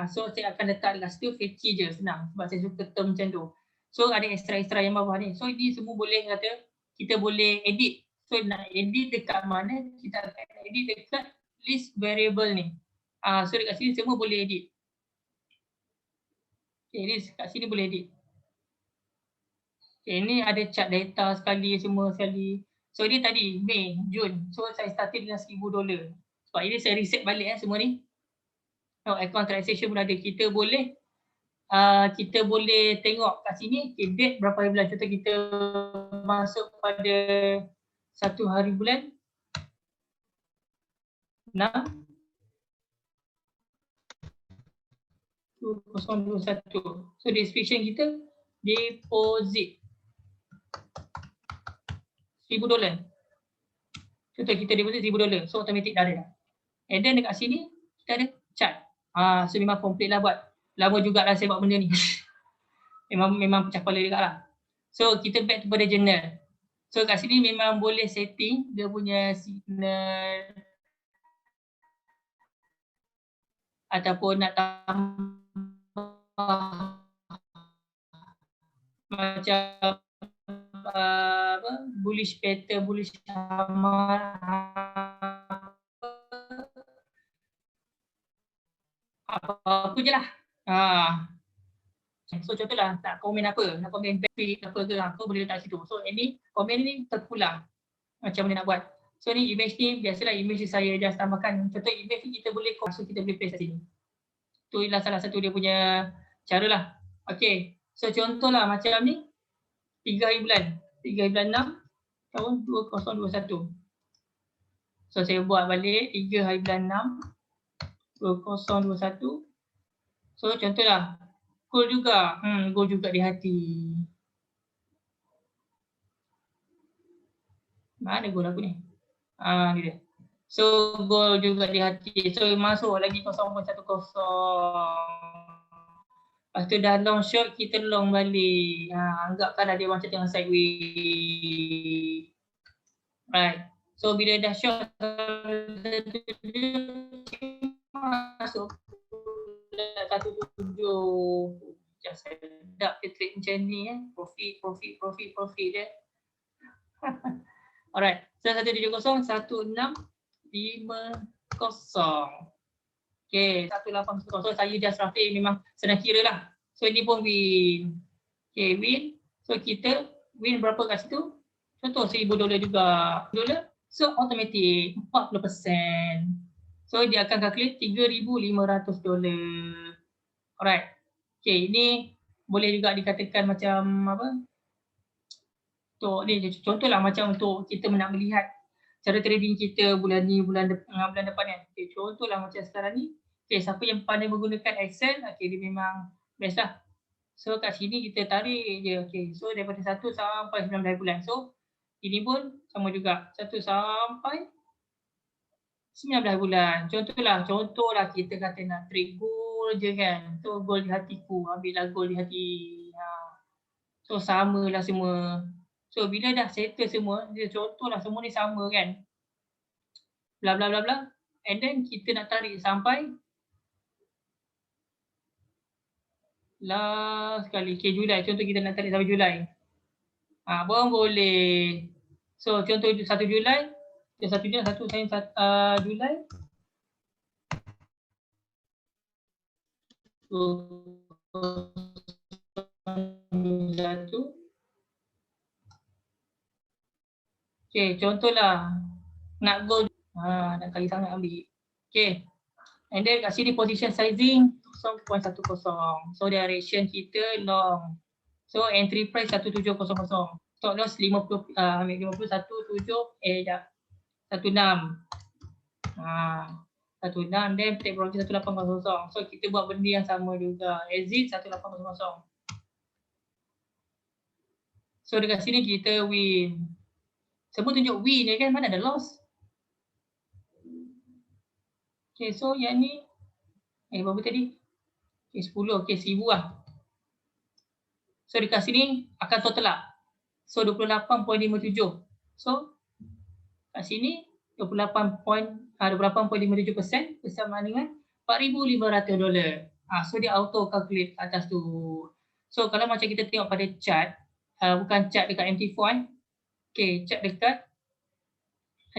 So saya akan letak dekat situ fetchy je, senang sebab saya suka term macam tu. So ada extra yang bawah ni. So ini semua boleh kata kita boleh edit. So nak edit dekat mana, kita akan edit dekat list variable ni. So dekat sini semua boleh edit. Okay, ni kat sini boleh edit. Okay, ni ada chart data sekali, semua sekali. So ini tadi Mei, Jun. So saya start dengan $1,000. Sebab ini saya reset balik semua ni. Account transaction pun ada. Kita boleh tengok kat sini okay, date berapa hari bulan. Contoh kita masuk pada 1 hari bulan 6 2021. So description kita deposit $1,000. Contoh kita deposit $1,000. So automatic dah ada. And then dekat sini kita ada chart. So memang complete lah buat. Lama jugalah saya buat benda ni. memang pecah kepala juga lah. So kita back kepada journal. So kat sini memang boleh setting dia punya signal ataupun nak tambah macam bullish pattern, bullish hammer, apa je lah. So contohlah nak komen apa, nak komen backflip apa ke, aku boleh letak situ. So ini komen ni terpulang macam mana nak buat. So ni image ni biasalah image saya just tambahkan. Contoh image ni kita boleh so kita boleh paste kat sini. Tu ialah salah satu dia punya cara lah. Okay, so contohlah macam ni 3 hari bulan 6 tahun 2021. So saya buat balik 3 hari bulan 6 2021. So contohlah goal juga. Goal juga di hati. Mana goal aku ni? Ni dia. So goal juga di hati. So masuk lagi 0.10. Lepas tu dah long shot, kita long balik. Anggapkan ada macam tengah sideways. Right. So bila dah short masuk 1.7. Macam sedap dia trade macam ni Profit dia. Alright. So 170 1650. Okay, 180. So saya just roughly memang senang kira lah. So ini pun win. Okay, win. So kita win berapa kat situ? Contoh $1,000 juga. So automatic 40%. So dia akan calculate $3,500. Alright. Okay, ini boleh juga dikatakan macam apa? Contohlah macam untuk kita nak melihat cara trading kita bulan ni, bulan depan kan. Okay, contohlah macam sekarang ni. Okay, siapa yang pandai menggunakan Excel, okay, dia memang best lah. So kat sini kita tarik je. Okay, so daripada 1 sampai 19 bulan. So ini pun sama juga. 1 sampai 19 bulan. Contohlah kita kata nak trade gold je kan. So gold di hatiku, ambillah gold di hati. So samalah semua. So bila dah settle semua, dia contohlah semua ni sama kan. Bla bla bla bla. And then kita nak tarik sampai last sekali. Okay, Julai. Contoh kita nak tarik sampai Julai. Pun boleh. So contoh 1 Julai. 1 Julai. 1 Julai. Okay, contohlah nak gold. Nak kali sangat ambil. Okay. And then kat sini position sizing 0.10. So direction kita long. So entry price 1700. Stop loss 50, ambil 50, 17, dah 16. 16, then take profit 1800. So kita buat benda yang sama juga. Exit 1800. So dekat sini kita win. Semua tunjuk win je kan, mana ada loss. Okay, so yang ni berapa tadi? Okay, 10. Okay, 1000 lah. So dekat sini akan total lah. So 28.57. So kat sini 28.57% bersamaan dengan $4,500. So dia auto calculate atas tu. So kalau macam kita tengok pada chart, bukan chart dekat MT4, okay, chart dekat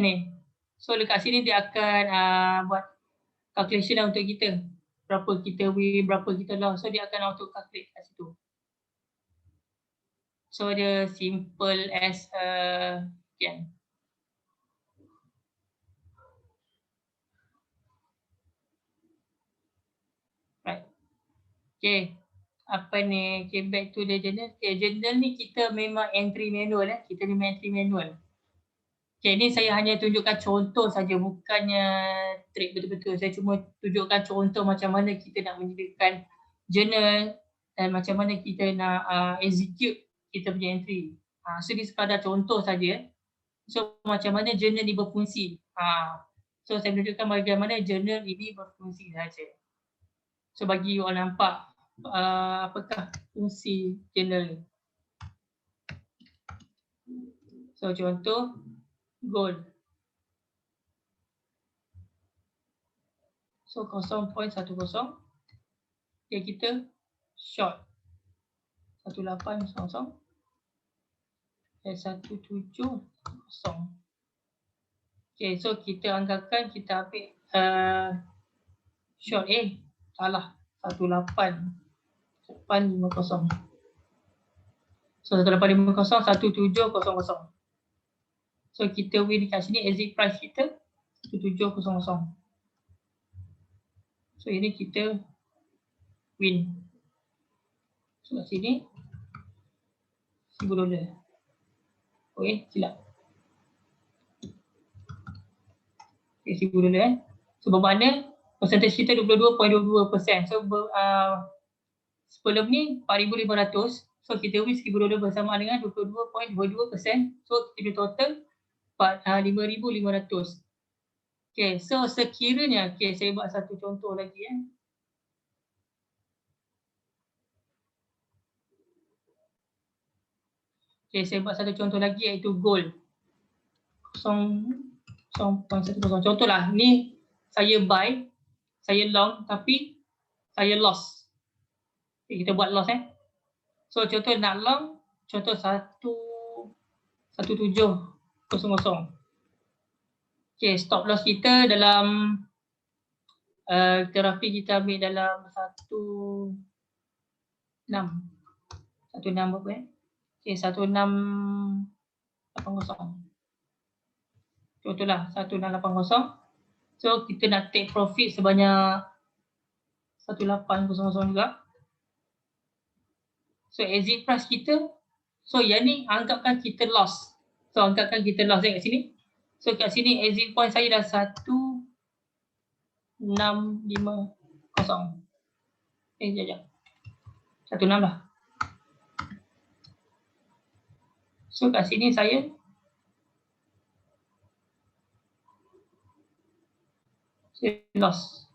ni. So dekat sini dia akan buat calculation lah untuk kita. Berapa kita win, berapa kita loss. So dia akan auto calculate kat situ. So dia simple as okay. Right. Okay. Apa ni? Okay, back to the journal. Okay, journal ni kita memang entry manual. Kita memang entry manual. Okay, ni saya hanya tunjukkan contoh saja, bukannya trade betul-betul. Saya cuma tunjukkan contoh macam mana kita nak menyediakan journal dan macam mana kita nak execute kita punya entry. So ni sekadar contoh saja. So macam mana journal ni berfungsi. So saya menunjukkan bagaimana journal ini berfungsi saja. So bagi orang nampak apakah fungsi journal ni. So contoh gold. So 0.10. Okay, kita short 1800 dan 170. Okay, so kita anggapkan kita ambil short salah 1850. So 1850 1700. So kita win kat sini, exit price kita 1700. So ini kita win. So kat sini $1000. Okay, silap. Okay, $1000. So bermakna percentage kita 22.22%. So sebelum ni 4,500. So kita win $1000 bersama dengan 22.22%. So kita total 5,500. Okay, so sekiranya, okay, saya buat satu contoh lagi. Okay, saya buat satu contoh lagi iaitu gold. 0.10. Contohlah, ni saya buy, saya long tapi saya loss. Okay, kita buat loss. So contoh nak long, contoh 1700. Okay, stop loss kita dalam terapi kita ambil dalam 16 berapa Okay, 1680. Contohlah 1680. So kita nak take profit sebanyak 1800 juga. So exit price kita, so yang ni anggapkan kita loss. So anggapkan kita loss kat sini. So kat sini exit point saya dah 1650. Sekejap. 16 lah. So kat sini saya loss.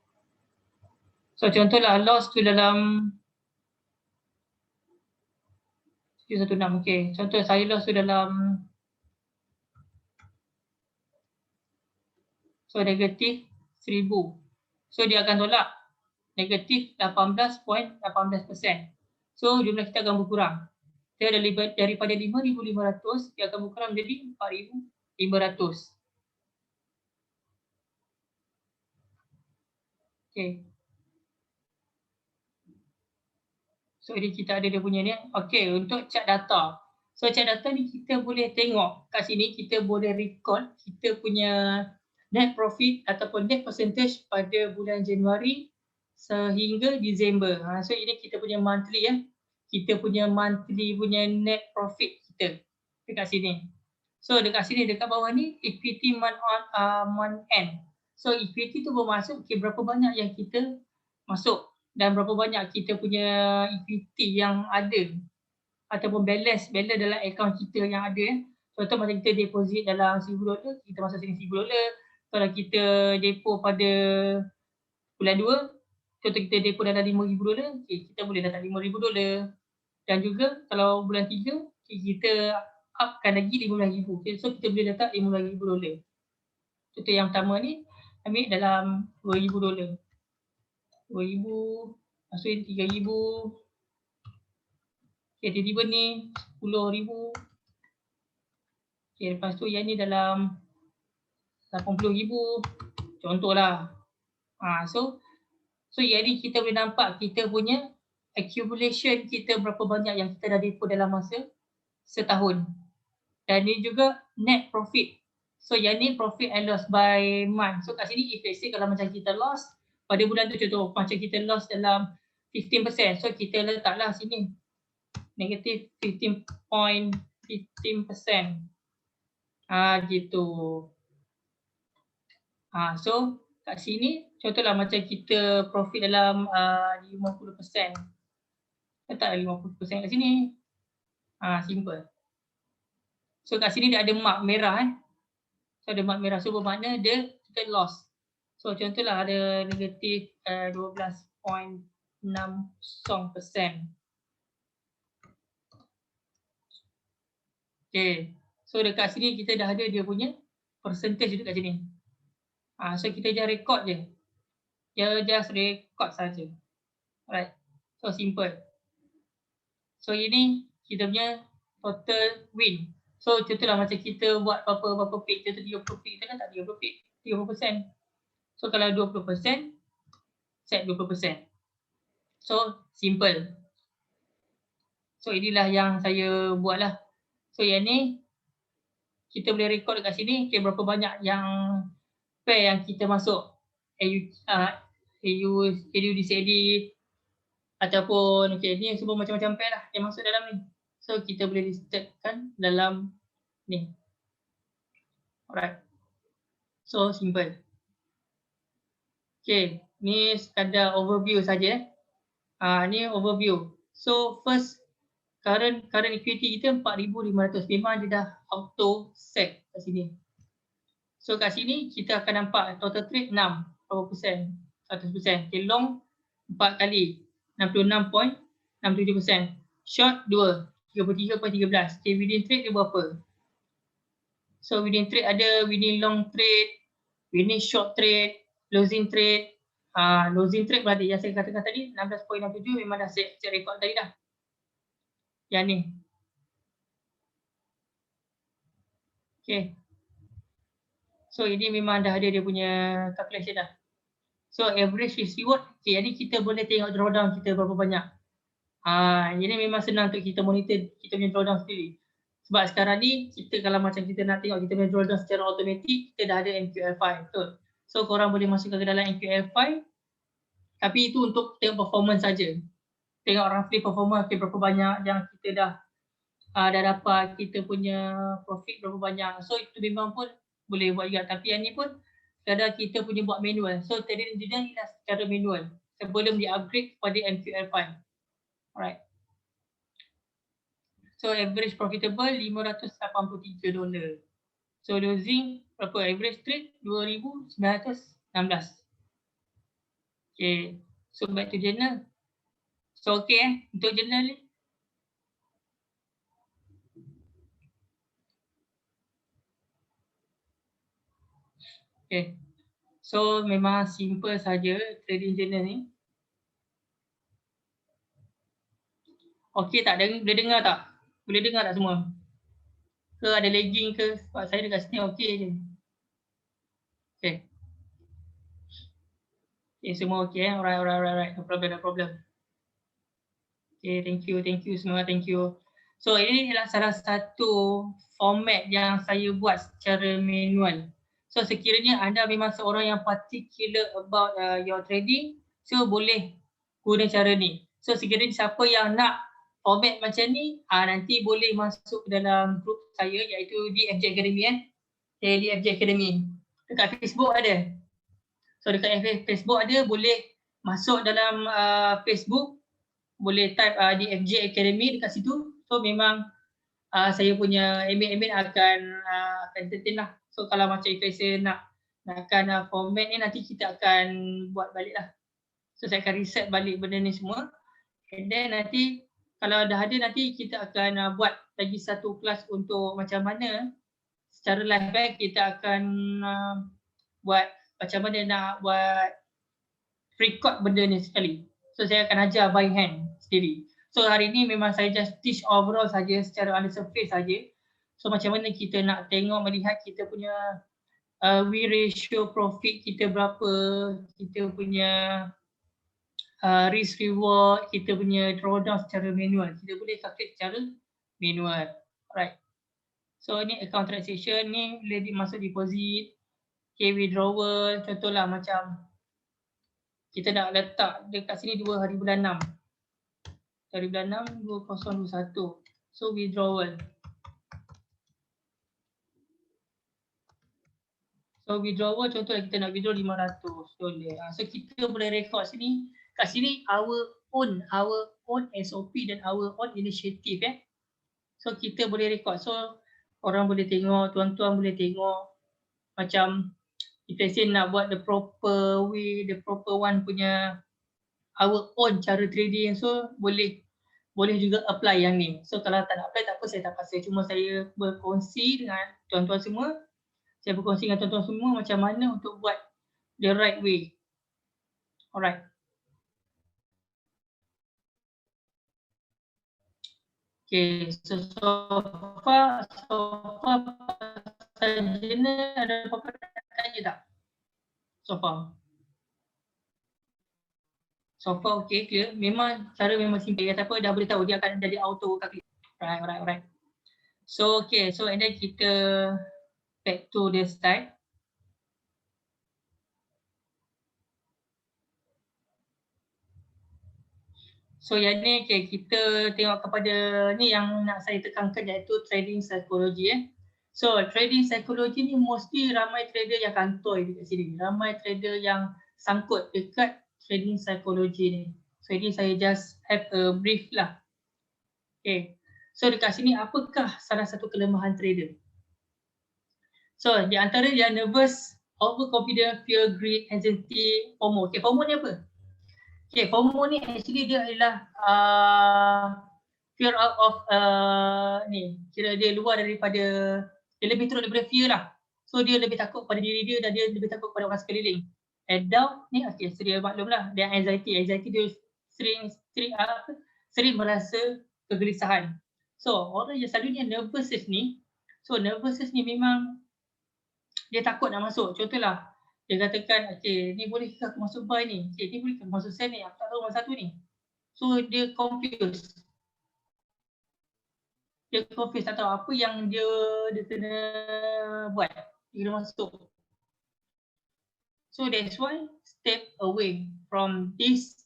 So contohlah loss tu dalam 16. Okay. Contoh saya loss tu dalam negatif 1000. So dia akan tolak negatif 18.18%. So jumlah kita akan berkurang. Dia daripada 5,500 dia akan berkurang menjadi 4,500. Okay. So ini kita ada dia punya ni. Okay, untuk chart data. So chart data ni kita boleh tengok kat sini, kita boleh record kita punya net profit ataupun net percentage pada bulan Januari sehingga Disember. So ini kita punya monthly Kita punya monthly punya net profit kita dekat sini. So dekat sini, dekat bawah ni equity month end. So equity tu bermaksud berapa banyak yang kita masuk dan berapa banyak kita punya equity yang ada ataupun balance dalam akaun kita yang ada. Contoh macam kita deposit dalam $1,000, kita masuk sini $1,000. Kalau kita depo pada bulan 2, contoh kita depo dalam $5,000, kita boleh dapat $5,000. Dan juga kalau bulan 3, kita upkan lagi $15,000. So kita boleh dapat $15,000. Contoh yang pertama ni ambil dalam $2,000. 2,000, masukin 3,000. Okay, tiba-tiba ni 10,000. Okay, lepas tu yang ni dalam 80,000. Contohlah. So yang ni kita boleh nampak kita punya accumulation kita berapa banyak yang kita dah depo dalam masa setahun. Dan ni juga net profit. So yang ni profit and loss by month. So kat sini if let's say kalau macam kita loss pada bulan tu, contoh macam kita loss dalam 15%. So kita letaklah sini negative 15.15%. Gitu. So kat sini contohlah macam kita profit dalam 50%. Letaklah 50% kat sini. Simple. So kat sini dia ada mark merah So ada mark merah. So bermakna dia kita loss. So contohlah ada negatif 12.60%. Okay. So dekat sini kita dah ada dia punya percentage dekat sini. So kita just record je. Dia just record saja. Alright. So simple. So ini kita punya total win. So contohlah macam kita buat berapa page, contoh 30 page, kita kan tak 30 page, 30%. So kalau 20%, set 20%. So simple. So inilah yang saya buat lah. So yang ni kita boleh record dekat sini, okay, berapa banyak yang pair yang kita masuk. AUDCD ataupun okay, ni semua macam-macam pair lah yang masuk dalam ni. So kita boleh listatkan dalam ni. Alright. So simple. Okay, ni sekadar overview saja. Ni overview. So first current equity kita 4,500. Memang dia dah auto set kat sini. So kat sini kita akan nampak total trade 6, berapa persen? 100%. Okay, long 4 kali 66.67%. Short 2, 33.13. Okay, within trade dia berapa? So within trade ada within long trade, within short trade, losing trade. Losing trade berarti yang saya katakan tadi 16.67 memang dah set record tadi dah. Yang ni. Okay. So ini memang dah ada dia punya calculation dah. So average risk reward, okay, jadi kita boleh tengok drawdown kita berapa banyak. Ini memang senang untuk kita monitor kita punya drawdown sendiri. Sebab sekarang ni kita kalau macam kita nak tengok kita punya drawdown secara automatik, kita dah ada MQL5. Betul. So korang boleh masukkan ke dalam MQL5. Tapi itu untuk tengok performance saja. Tengok roughly performance, okay, berapa banyak yang kita dah dapat kita punya profit berapa banyak. So itu memang pun boleh buat juga. Tapi yang ni pun kadang kita punya buat manual. So tadi dia dah secara manual sebelum di upgrade kepada MQL5. Alright. So average profitable $583. So losing berapa? Average trade 2,916. Okay. So back to journal. So okay untuk journal ni. Okay. So memang simple saja trading journal ni. Okay tak? Boleh dengar tak? Boleh dengar tak semua? Ke ada lagging ke? Sebab saya dekat sini okay je. Okay. Okay, semua okay. Alright. No problem. Okay, thank you semua, thank you. So ini adalah salah satu format yang saya buat secara manual. So sekiranya anda memang seorang yang particular about your trading, so boleh guna cara ni. So sekiranya siapa yang nak format macam ni, nanti boleh masuk dalam grup saya iaitu DFJ Academy DFJ Academy. Dekat Facebook ada. So dekat Facebook ada, boleh masuk dalam Facebook, boleh type DFJ Academy dekat situ. So memang saya punya admin akan entertain lah. So kalau macam saya nak format ni nanti kita akan buat balik lah. So saya akan reset balik benda ni semua. And then nanti kalau dah ada nanti kita akan buat lagi satu kelas untuk macam mana secara live kita akan buat macam mana nak buat record benda ni sekali. So saya akan ajar by hand sendiri. So hari ni memang saya just teach overall saja secara on the surface saja. So macam mana kita nak tengok melihat kita punya we ratio profit kita berapa, kita punya risk reward, kita punya drawdown secara manual. Kita boleh calculate secara manual. Alright. So ni account transaction ni boleh masuk deposit, okay, withdrawal, contohlah macam kita nak letak dekat sini 2 hari bulan 6. Hari bulan 6 2021. So withdrawal. So withdrawal contohnya kita nak withdraw $500. So kita boleh record sini. Kat sini our own SOP dan our own initiative So kita boleh record. So orang boleh tengok, tuan-tuan boleh tengok macam kita say nak buat the proper way, the proper one punya our own cara trading. So boleh juga apply yang ni. So kalau tak nak apply tak apa, saya tak pasal. Cuma saya berkongsi dengan tuan-tuan semua. Saya berkongsi dengan tuan-tuan semua macam mana untuk buat the right way. Alright. Okay, so far saja ada apa-apa tanya tak? So far okay, clear. Memang cara memang simple. Kata apa dah boleh tahu dia akan jadi auto calculate. Alright. So okay, so and then kita back to the slide. So yang ni okay, kita tengok kepada ni yang nak saya tekankan iaitu trading psychology So trading psychology ni mostly ramai trader yang kantoi dekat sini. Ramai trader yang sangkut dekat trading psychology ni. So ini saya just have a brief lah. Okay. So dekat sini apakah salah satu kelemahan trader? So di antara yang nervous, overconfident, fear, greed, anxiety, FOMO. Okay, FOMO ni apa? Okay, FOMO ni actually dia adalah fear of ni, kira dia luar daripada, dia lebih teruk daripada fear lah. So dia lebih takut pada diri dia dan dia lebih takut pada orang sekeliling. And doubt ni okay, sedia maklum lah. Dan anxiety dia sering merasa kegelisahan. So orang yang selalunya nervous ni, so nervous ni memang dia takut nak masuk. Contohlah dia katakan, okay, ni boleh ke aku masuk buy ni? Okay, ni boleh ke aku masuk sell ni? Aku tak tahu masa satu ni. So dia confused. Dia confused, tak tahu apa yang dia kena buat. Dia kena masuk. So that's why step away from this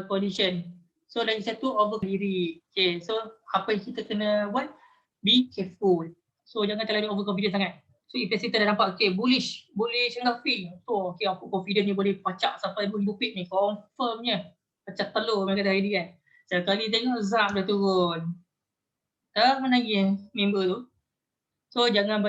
condition. So lagi satu, over diri. Okay, so apa yang kita kena buat? Be careful. So jangan terlalu overconfident sangat. So investor dah nampak, okay, bullish Henggafi. So okay, aku confident ni boleh pacak sampai 2,000 pip ni, confirmnya pecah telur mereka kata hari ni kan. Sekali tengok zap dah turun. Tak menagih member tu. So jangan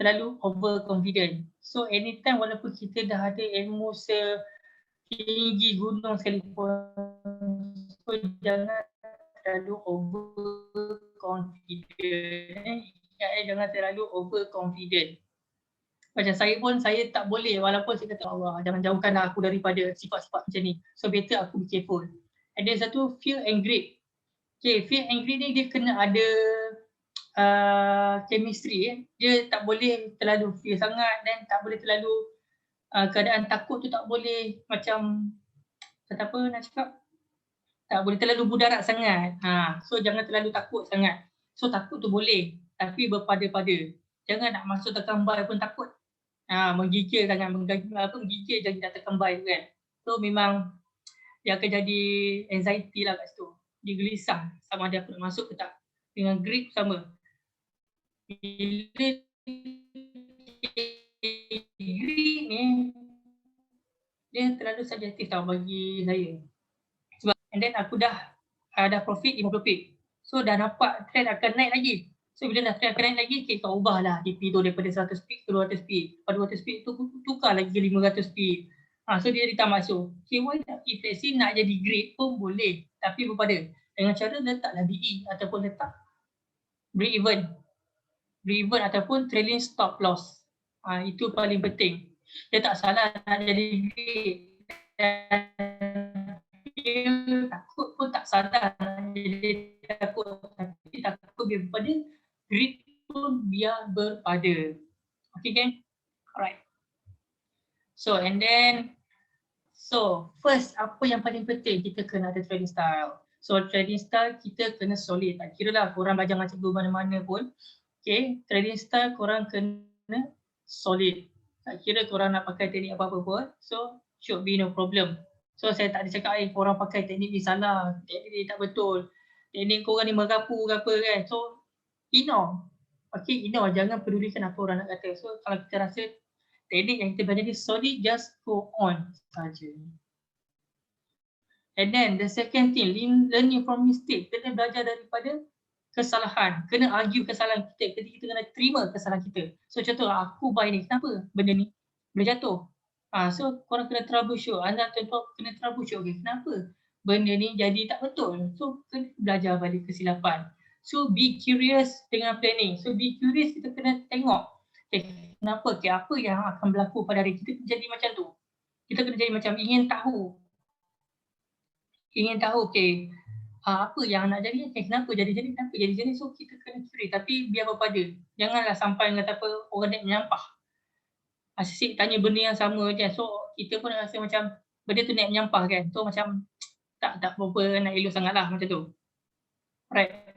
terlalu overconfident. So anytime walaupun kita dah ada ilmu setinggi gunung sekalipun, so jangan terlalu overconfident. Jangan terlalu overconfident. Macam saya pun, saya tak boleh walaupun saya kata Allah jangan jauhkanlah aku daripada sifat-sifat macam ni. So better aku be careful. Ada satu fear and greed. Okay, fear and greed ni dia kena ada chemistry. Dia tak boleh terlalu fear sangat dan tak boleh terlalu keadaan takut tu tak boleh macam kata apa nak cakap, tak boleh terlalu budarat sangat. So jangan terlalu takut sangat. So takut tu boleh tapi berpada-pada. Jangan nak masuk tekan buy pun takut. Menggigil sangat, menggigil jadi nak tekan buy tu kan. So memang dia akan jadi anxiety lah kat situ. Dia gelisah sama ada aku nak masuk ke tak. Dengan grip sama. Bila grip ni dia terlalu subjektif tau bagi saya. Sebab and then aku dah profit 50 pip. So dah nampak trend akan naik lagi. So bila dah akan naik lagi, okay, kau ubahlah DP tu daripada 100 speed ke 200 speed. Pada 200 speed tu tukar lagi ke 500 speed. So dia tak masuk. Okay, why not? If let's say nak jadi grade pun boleh. Tapi berpada dengan cara letaklah BE ataupun letak break even ataupun trailing stop loss. Itu paling penting. Dia tak salah nak jadi grade. Dia takut pun tak salah nak jadi takut. Tapi takut biar berpada, grade pun biar berpada. Okay kan? Alright. So and then, first apa yang paling penting kita kena ada trading style. So trading style kita kena solid. Tak kira lah korang belajar dengan cikgu mana-mana pun. Okay, trading style korang kena solid. Tak kira korang nak pakai teknik apa-apa pun. So should be no problem. So saya tak ada cakap korang pakai teknik ni salah, teknik ni tak betul, teknik korang ni merapu ke apa kan. So ignore. Okay, ignore. Jangan pedulikan apa orang nak kata. So kalau kita rasa teknik yang kita belajar ni solid, just go on saja. And then the second thing, learning from mistake. Kena belajar daripada kesalahan. Kena argue kesalahan kita. Kita kena terima kesalahan kita. So contoh, aku buy ni, kenapa benda ni boleh jatuh? So korang kena troubleshoot. Anda contoh kena troubleshoot. Okay, kenapa benda ni jadi tak betul? So kena belajar balik kesilapan. So be curious dengan planning. So be curious, kita kena tengok. Okay, kenapa? Okay, apa yang akan berlaku pada hari kita jadi macam tu? Kita kena jadi macam ingin tahu, okay, apa yang nak jadi, okay, kenapa jadi-jadi. So kita kena curi, tapi biar berpada. Janganlah sampai dengan apa orang nak menyampah. Asyik tanya benda yang sama je. So kita pun rasa macam benda tu nak menyampah kan. So macam tak berapa nak elok sangat lah macam tu. Alright.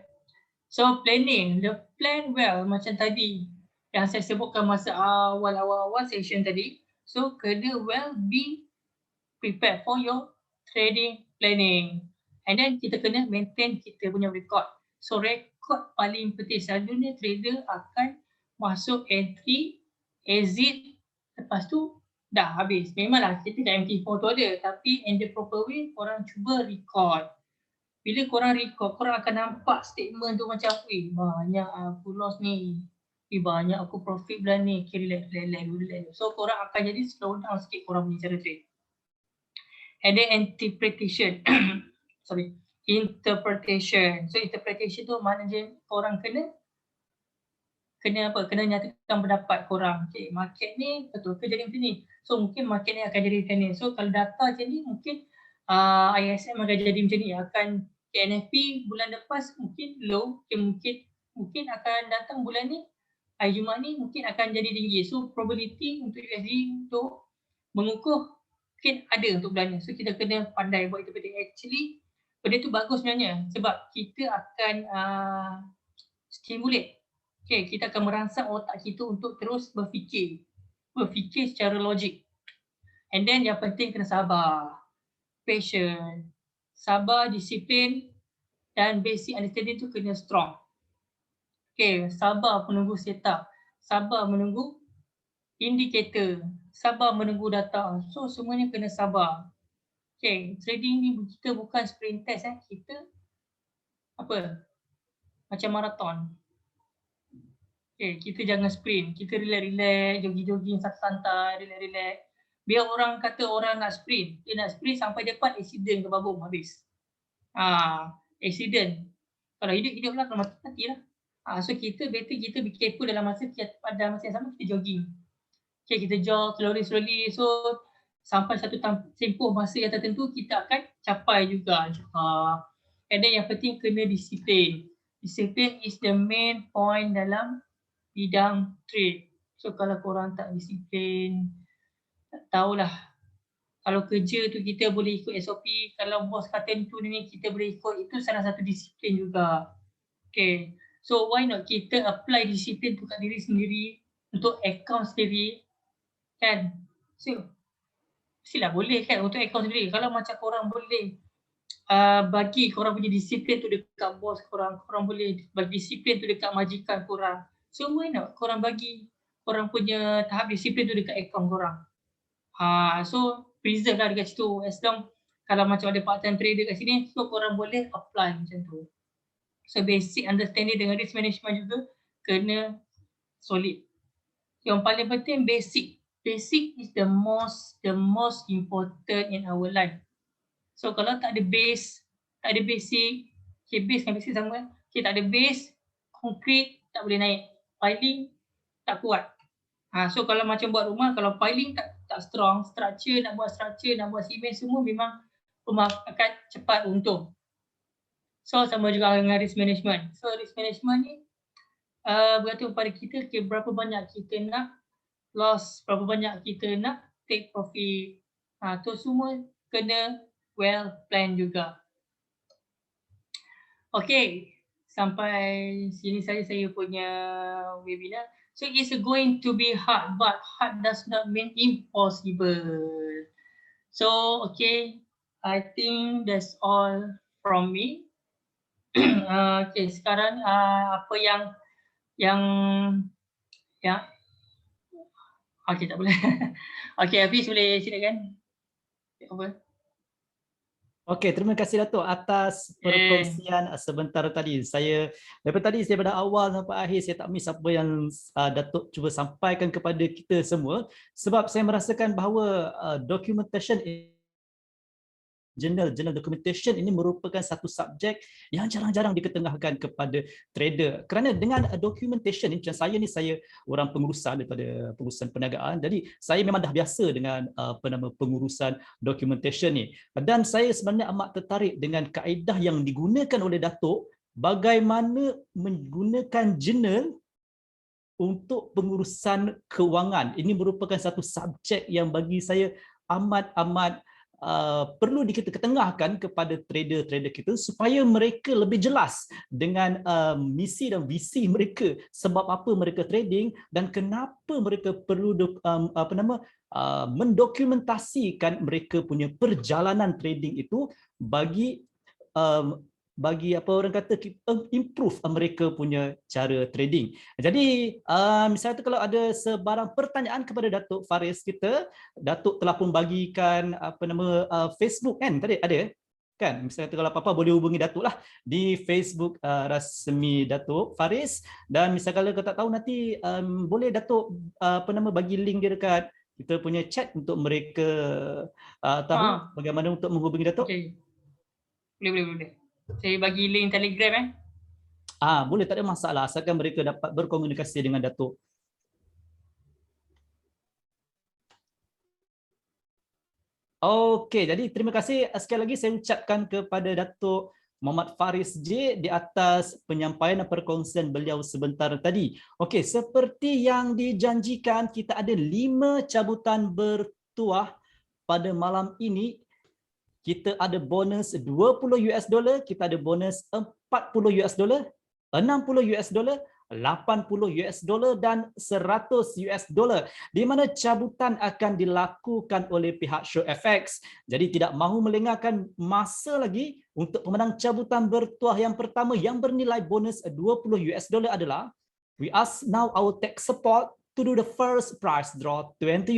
So planning, the plan well macam tadi yang saya sebutkan masa awal session tadi. So kena well be prepared for your trading planning. And then kita kena maintain kita punya record. So record paling penting. Selalunya trader akan masuk entry, exit, lepas tu dah habis. Memanglah kita dah MT4 tu ada, tapi in the proper way korang cuba record. Bila korang record, korang akan nampak statement tu macam, banyak aku loss ni, banyak aku profit bulan ni, relax. So korang akan jadi slow down sikit korang punya cara trade. And then interpretation. Interpretation. So interpretation tu maknanya korang kena apa? Kena nyatakan pendapat korang. Okay, market ni betul ke jadi macam ni? So mungkin market ni akan jadi macam ni. So kalau data macam ni, mungkin ISM akan jadi macam ni. Akan NFP bulan lepas mungkin low. Okay, mungkin akan datang bulan ni, hari Jumaat ni mungkin akan jadi tinggi. So probability untuk USD untuk mengukuh mungkin ada untuk bulan ni. So kita kena pandai buat itu. Actually benda tu bagus sebenarnya sebab kita akan stimulate. Okay, kita akan merangsang otak kita untuk terus berfikir secara logik. And then yang penting kena sabar, patient, sabar, disiplin dan basic understanding tu kena strong. Okay, sabar menunggu setup, sabar menunggu indikator, sabar menunggu data. So semuanya kena sabar. Okay, trading ni kita bukan sprint test. Kita apa? Macam maraton. Okay, kita jangan sprint. Kita relax, jogging santai, relax. Biar orang kata orang nak sprint. Dia nak sprint sampai depan, accident ke babung, habis. Accident. Kalau hidup lah, kalau mati lah. So kita better kita be careful pada masa yang sama kita jogging. Okay, kita jog slowly. So sampai satu tempoh masa yang tertentu kita akan capai juga. And then yang penting kena disiplin. Disiplin is the main point dalam bidang trade. So kalau korang tak disiplin, tak tahulah. Kalau kerja tu kita boleh ikut SOP, kalau bos kata tu ni kita boleh ikut, itu salah satu disiplin juga. Okay, so why not kita apply disiplin tu kat diri sendiri, untuk account sendiri, kan? So mestilah boleh kan untuk account sendiri. Kalau macam korang boleh bagi korang punya disiplin tu dekat bos korang boleh bagi disiplin tu dekat majikan korang. So why not korang bagi korang punya tahap disiplin tu dekat account korang. So preserve lah dekat situ. As long kalau macam ada part time trader kat sini, so korang boleh apply macam tu. So basic understanding dengan risk management juga kena solid. Yang paling penting basic. Basic is the most important in our life. So kalau tak ada base, tak ada basic, okay, base dengan basic sama kan? Okay, tak ada base, concrete tak boleh naik. Piling tak kuat. So kalau macam buat rumah, kalau piling tak strong, structure, nak buat simen semua memang rumah akan cepat runtuh. So sama juga dengan risk management. So risk management ni bergantung pada kita, okay, berapa banyak kita nak loss, berapa banyak kita nak take profit. Tu semua kena well plan juga. Okay, sampai sini saja saya punya webinar. So it's going to be hard, but hard does not mean impossible. So okay, I think that's all from me. Okay, sekarang apa yang okay, tak boleh. Okay, Hafiz boleh silakan. Apa? Okey, terima kasih Datuk atas perkongsian sebentar tadi. Daripada tadi pada awal sampai akhir saya tak miss apa yang Datuk cuba sampaikan kepada kita semua, sebab saya merasakan bahawa documentation journal documentation ini merupakan satu subjek yang jarang-jarang diketengahkan kepada trader. Kerana dengan documentation ni, macam saya orang pengurusan daripada pengurusan perniagaan, jadi saya memang dah biasa dengan pengurusan documentation ni. Dan saya sebenarnya amat tertarik dengan kaedah yang digunakan oleh Datuk bagaimana menggunakan journal untuk pengurusan kewangan. Ini merupakan satu subjek yang bagi saya amat perlu diketengahkan kepada trader-trader kita supaya mereka lebih jelas dengan misi dan visi mereka, sebab apa mereka trading dan kenapa mereka perlu mendokumentasikan mereka punya perjalanan trading itu bagi apa orang kata improve mereka punya cara trading. Jadi misalnya kalau ada sebarang pertanyaan kepada Datuk Faris kita, Datuk telah pun bagikan Facebook kan tadi ada kan, misalnya kalau apa-apa boleh hubungi Datuk lah di Facebook rasmi Datuk Faris, dan misalnya kalau tak tahu nanti boleh Datuk bagi link dia dekat kita punya chat untuk mereka tahu bagaimana untuk menghubungi Datuk. Okay. Boleh. Saya bagi link Telegram boleh, tak ada masalah asalkan mereka dapat berkomunikasi dengan Datuk. Okey, jadi terima kasih sekali lagi saya ucapkan kepada Datuk Muhammad Faris J di atas penyampaian dan perkongsian beliau sebentar tadi. Okey, seperti yang dijanjikan kita ada 5 cabutan bertuah pada malam ini. Kita ada bonus $20, kita ada bonus $40, $60, $80 dan $100, di mana cabutan akan dilakukan oleh pihak ShowFX. Jadi tidak mahu melengahkan masa lagi, untuk pemenang cabutan bertuah yang pertama yang bernilai bonus $20 adalah, we ask now our tech support to do the first prize draw $20.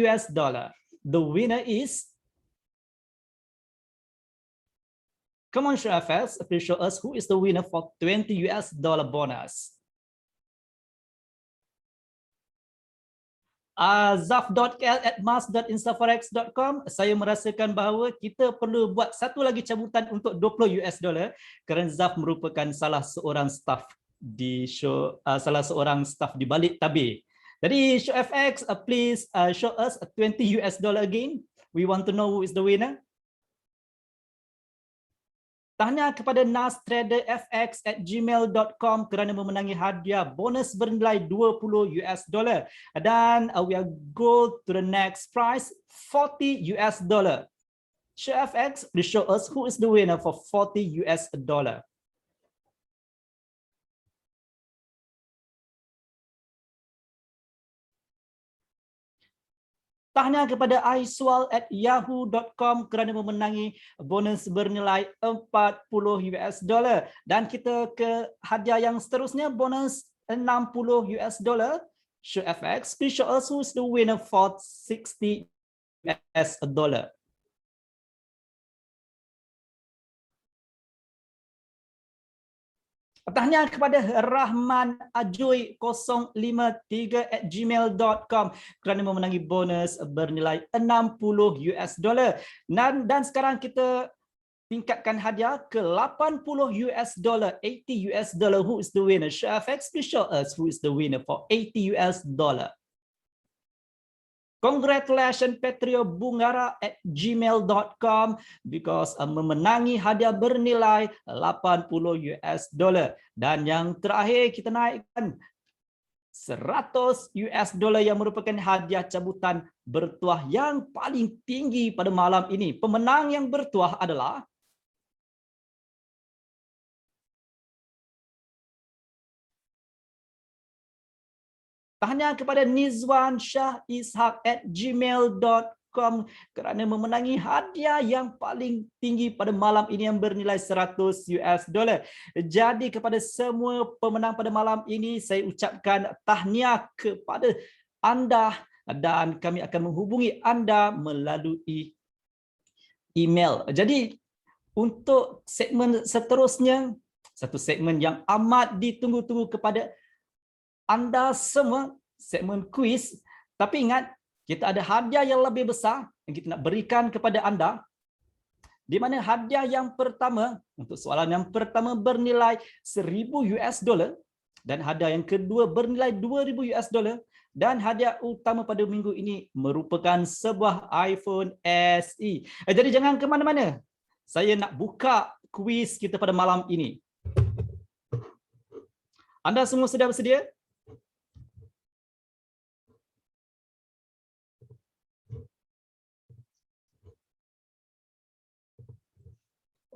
The winner is, come on, ShowFX, please show us who is the winner for $20 bonus. Zaf.kl@mas.instaforex.com. Saya merasakan bahawa kita perlu buat satu lagi cabutan untuk $20 kerana Zaf merupakan salah seorang staff di balik tabir. Jadi ShowFX, please show us $20 again. We want to know who is the winner. Tanya kepada nastraderfx@gmail.com kerana memenangi hadiah bonus bernilai $20. Dan we are go to the next prize, $40. ShowFX, please show us who is the winner for $40. Tanya kepada aiswal@yahoo.com kerana memenangi bonus bernilai $40. Dan kita ke hadiah yang seterusnya, bonus $60. ShowFX, please show us who is the winner for $60. Tahniah kepada Rahman Ajoy 053@gmail.com kerana memenangi bonus bernilai $60. Dan sekarang kita tingkatkan hadiah ke $80. $80. Who is the winner? Shafax, please show us who is the winner for $80. Congratulations petriobungara@gmail.com because memenangi hadiah bernilai $80. Dan yang terakhir kita naikkan $100 yang merupakan hadiah cabutan bertuah yang paling tinggi pada malam ini. Pemenang yang bertuah adalah tahniah kepada Nizwan Shah Ishak@gmail.com kerana memenangi hadiah yang paling tinggi pada malam ini yang bernilai $100. Jadi kepada semua pemenang pada malam ini saya ucapkan tahniah kepada anda dan kami akan menghubungi anda melalui email. Jadi untuk segmen seterusnya, satu segmen yang amat ditunggu-tunggu kepada anda semua, segmen kuis. Tapi ingat, kita ada hadiah yang lebih besar yang kita nak berikan kepada anda. Di mana hadiah yang pertama, untuk soalan yang pertama bernilai $1,000 dan hadiah yang kedua bernilai $2,000 dan hadiah utama pada minggu ini merupakan sebuah iPhone SE. Jadi jangan ke mana-mana. Saya nak buka kuis kita pada malam ini. Anda semua sudah bersedia?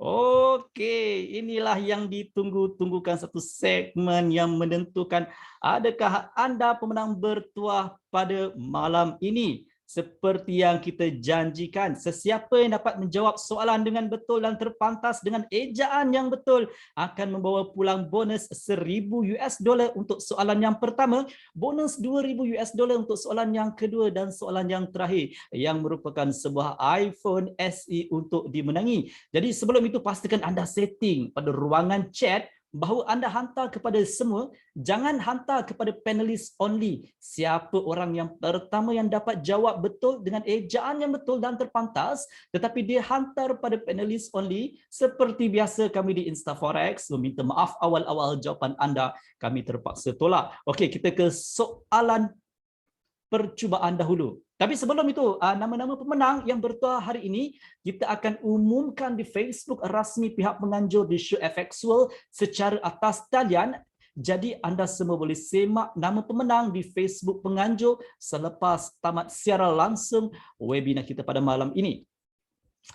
Okey, inilah yang ditunggu-tunggukan, satu segmen yang menentukan adakah anda pemenang bertuah pada malam ini. Seperti yang kita janjikan, sesiapa yang dapat menjawab soalan dengan betul dan terpantas dengan ejaan yang betul akan membawa pulang bonus $1,000 untuk soalan yang pertama, bonus $2,000 untuk soalan yang kedua dan soalan yang terakhir yang merupakan sebuah iPhone SE untuk dimenangi. Jadi sebelum itu pastikan anda setting pada ruangan chat bahawa anda hantar kepada semua, jangan hantar kepada panelis only. Siapa orang yang pertama yang dapat jawab betul dengan ejaan yang betul dan terpantas, tetapi dia hantar pada panelis only. Seperti biasa kami di InstaForex meminta maaf awal-awal jawapan anda kami terpaksa tolak. Okey, kita ke soalan percubaan dahulu. Tapi sebelum itu, nama-nama pemenang yang bertuah hari ini kita akan umumkan di Facebook rasmi pihak penganjur di Show FX World secara atas talian. Jadi anda semua boleh semak nama pemenang di Facebook penganjur selepas tamat siaran langsung webinar kita pada malam ini.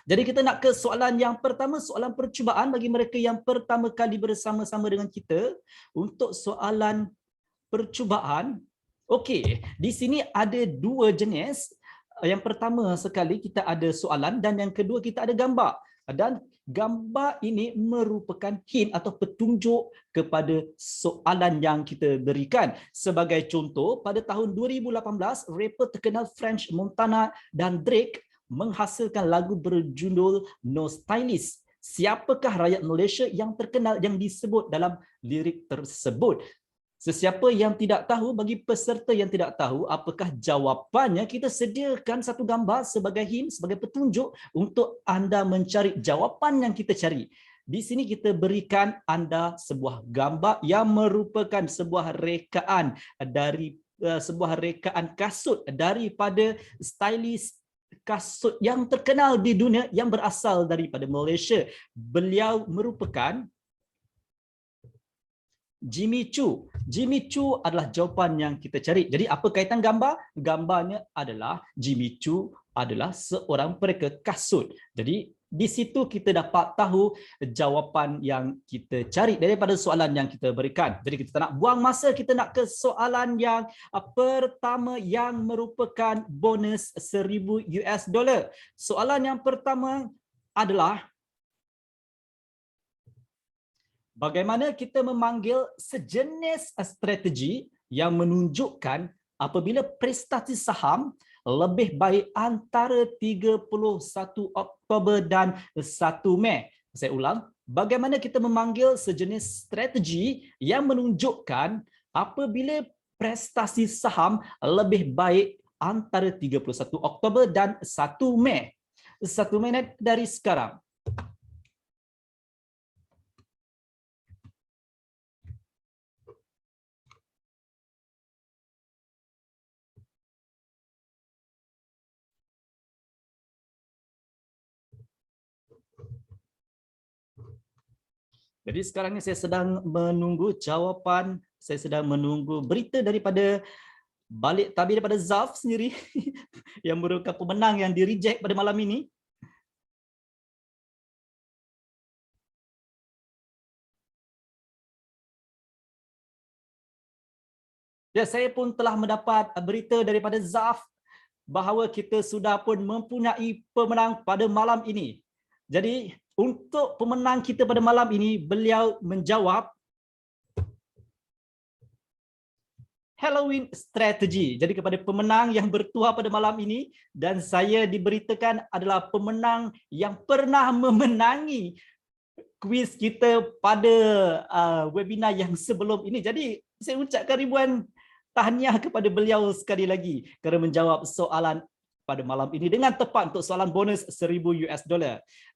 Jadi kita nak ke soalan yang pertama, soalan percubaan bagi mereka yang pertama kali bersama-sama dengan kita. Untuk soalan percubaan, okey, di sini ada dua jenis. Yang pertama sekali kita ada soalan dan yang kedua kita ada gambar. Dan gambar ini merupakan hint atau petunjuk kepada soalan yang kita berikan. Sebagai contoh, pada tahun 2018, rapper terkenal French Montana dan Drake menghasilkan lagu berjudul No Stylist. Siapakah rakyat Malaysia yang terkenal yang disebut dalam lirik tersebut? Sesiapa yang tidak tahu, bagi peserta yang tidak tahu apakah jawapannya, kita sediakan satu gambar sebagai hint, sebagai petunjuk untuk anda mencari jawapan yang kita cari. Di sini kita berikan anda sebuah gambar yang merupakan sebuah rekaan dari sebuah rekaan kasut daripada stylist kasut yang terkenal di dunia yang berasal daripada Malaysia. Beliau merupakan Jimmy Choo. Jimmy Choo adalah jawapan yang kita cari. Jadi apa kaitan gambar? Gambarnya adalah Jimmy Choo adalah seorang pereka kasut. Jadi di situ kita dapat tahu jawapan yang kita cari daripada soalan yang kita berikan. Jadi kita nak buang masa, kita nak ke soalan yang pertama yang merupakan bonus $1,000. Soalan yang pertama adalah bagaimana kita memanggil sejenis strategi yang menunjukkan apabila prestasi saham lebih baik antara 31 Oktober dan 1 Mei. Saya ulang, bagaimana kita memanggil sejenis strategi yang menunjukkan apabila prestasi saham lebih baik antara 31 Oktober dan 1 Mei. 1 minit dari sekarang. Jadi sekarang ini saya sedang menunggu jawapan, saya sedang menunggu berita daripada balik tabir daripada Zaf sendiri yang merupakan pemenang yang di-reject pada malam ini. Ya, saya pun telah mendapat berita daripada Zaf bahawa kita sudah pun mempunyai pemenang pada malam ini. Jadi untuk pemenang kita pada malam ini, beliau menjawab Halloween Strategy. Jadi kepada pemenang yang bertuah pada malam ini, dan saya diberitakan adalah pemenang yang pernah memenangi kuis kita pada webinar yang sebelum ini. Jadi saya ucapkan ribuan tahniah kepada beliau sekali lagi kerana menjawab soalan pada malam ini dengan tepat untuk soalan bonus $1,000.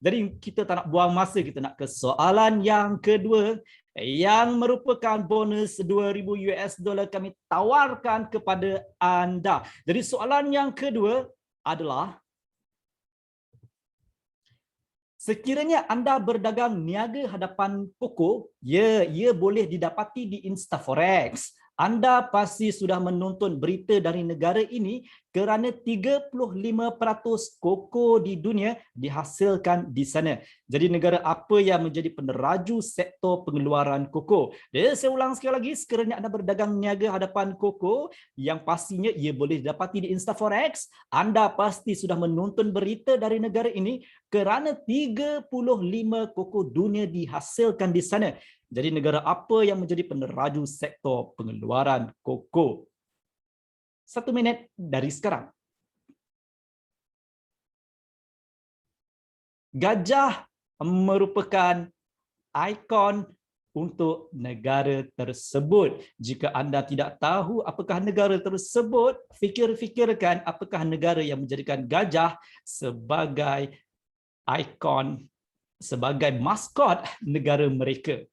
Jadi kita tak nak buang masa, kita nak ke soalan yang kedua yang merupakan bonus $2,000 kami tawarkan kepada anda. Jadi soalan yang kedua adalah, sekiranya anda berdagang niaga hadapan pokok, ia boleh didapati di InstaForex. Anda pasti sudah menonton berita dari negara ini kerana 35% koko di dunia dihasilkan di sana. Jadi negara apa yang menjadi peneraju sektor pengeluaran koko? Jadi saya ulang sekali lagi, sekiranya anda berdagang niaga hadapan koko, yang pastinya ia boleh didapati di InstaForex, anda pasti sudah menonton berita dari negara ini kerana 35 koko dunia dihasilkan di sana. Jadi negara apa yang menjadi peneraju sektor pengeluaran koko? 1 minit dari sekarang. Gajah merupakan ikon untuk negara tersebut. Jika anda tidak tahu apakah negara tersebut, fikir-fikirkan apakah negara yang menjadikan gajah sebagai ikon, sebagai maskot negara mereka.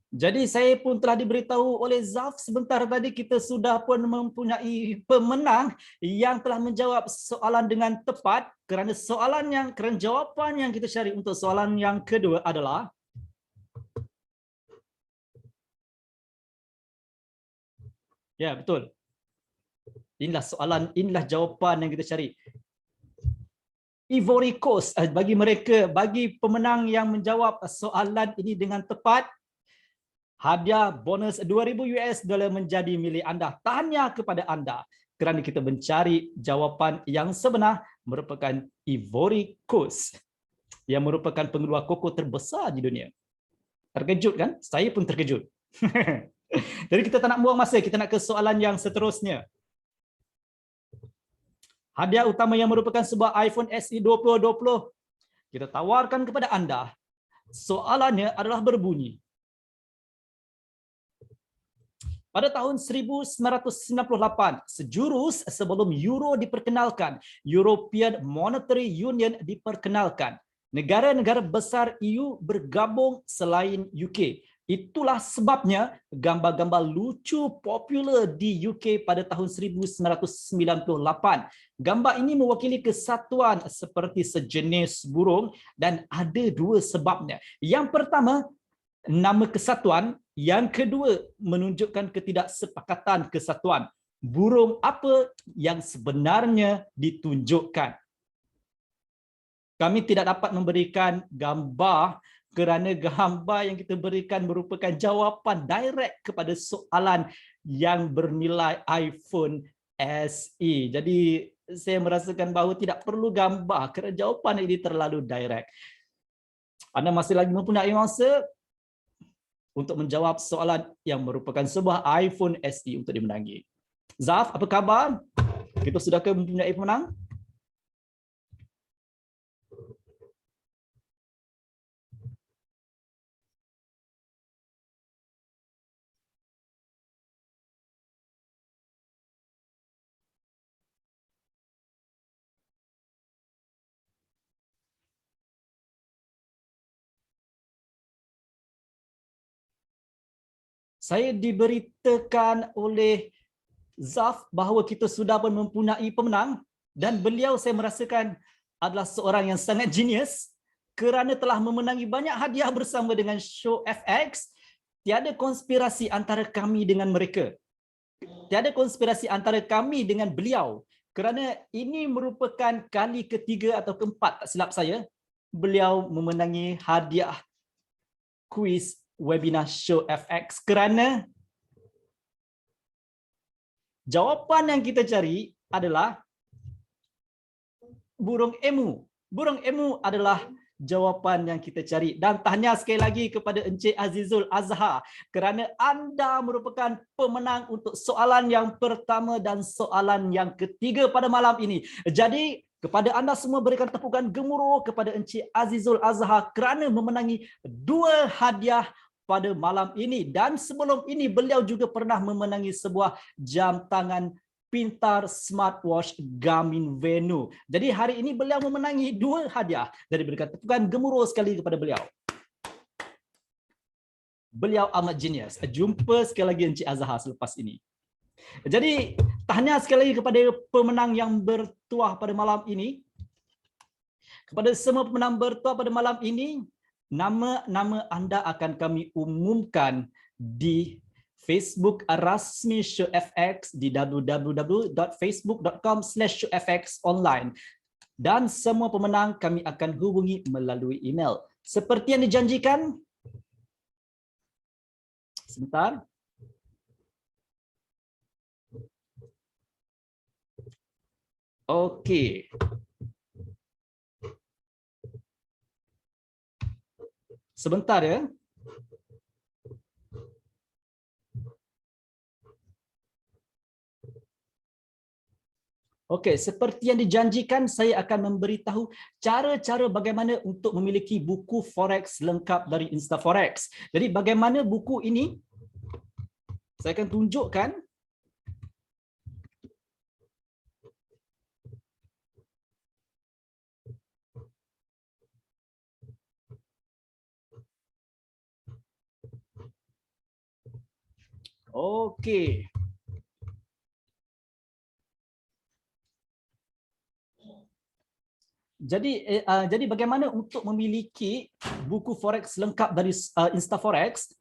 Jadi saya pun telah diberitahu oleh Zaf sebentar tadi, kita sudah pun mempunyai pemenang yang telah menjawab soalan dengan tepat, kerana jawapan yang kita cari untuk soalan yang kedua adalah ya, betul. Inilah jawapan yang kita cari. Ivory Coast. Bagi pemenang yang menjawab soalan ini dengan tepat, hadiah bonus $2,000 menjadi milik anda. Tahniah kepada anda kerana kita mencari jawapan yang sebenar, merupakan Ivory Coast yang merupakan pengeluar koko terbesar di dunia. Terkejut kan? Saya pun terkejut. Jadi kita tak nak buang masa, kita nak ke soalan yang seterusnya. Hadiah utama yang merupakan sebuah iPhone SE 2020 kita tawarkan kepada anda. Soalannya adalah berbunyi, pada tahun 1998, sejurus sebelum euro diperkenalkan, European Monetary Union diperkenalkan, negara-negara besar EU bergabung selain UK. Itulah sebabnya gambar-gambar lucu popular di UK pada tahun 1998. Gambar ini mewakili kesatuan seperti sejenis burung dan ada dua sebabnya. Yang pertama, nama kesatuan. Yang kedua, menunjukkan ketidaksepakatan kesatuan. Burung apa yang sebenarnya ditunjukkan? Kami tidak dapat memberikan gambar kerana gambar yang kita berikan merupakan jawapan direct kepada soalan yang bernilai iPhone SE. Jadi saya merasakan bahawa tidak perlu gambar kerana jawapan ini terlalu direct. Anda masih lagi mempunyai masa untuk menjawab soalan yang merupakan sebuah iPhone SE untuk dimenangi. Zaf, apa khabar? Kita sudah mempunyai pemenang? Saya diberitakan oleh Zaf bahawa kita sudah pun mempunyai pemenang dan beliau saya merasakan adalah seorang yang sangat genius kerana telah memenangi banyak hadiah bersama dengan Show FX. Tiada konspirasi antara kami dengan mereka. Tiada konspirasi antara kami dengan beliau kerana ini merupakan kali ketiga atau keempat, tak silap saya, beliau memenangi hadiah kuis webinar Show FX kerana jawapan yang kita cari adalah burung emu. Burung emu adalah jawapan yang kita cari. Dan tahniah sekali lagi kepada Encik Azizul Azhar kerana anda merupakan pemenang untuk soalan yang pertama dan soalan yang ketiga pada malam ini. Jadi kepada anda semua berikan tepukan gemuruh kepada Encik Azizul Azhar kerana memenangi 2 hadiah pada malam ini. Dan sebelum ini beliau juga pernah memenangi sebuah jam tangan pintar smartwatch Garmin Venu. Jadi hari ini beliau memenangi 2 hadiah. Jadi berikan tepukan gemuruh sekali kepada beliau. Beliau amat genius. Jumpa sekali lagi Encik Azhar selepas ini. Jadi tahniah sekali lagi kepada pemenang yang bertuah pada malam ini. Kepada semua pemenang bertuah pada malam ini, nama-nama anda akan kami umumkan di Facebook rasmi Show FX di www.facebook.com/showfxonline. Dan semua pemenang kami akan hubungi melalui email. Seperti yang dijanjikan. Sebentar. Okey. Sebentar ya. Okey, seperti yang dijanjikan saya akan memberitahu cara-cara bagaimana untuk memiliki buku forex lengkap dari InstaForex. Jadi bagaimana buku ini saya akan tunjukkan. Okey. Jadi bagaimana untuk memiliki buku forex lengkap dari InstaForex?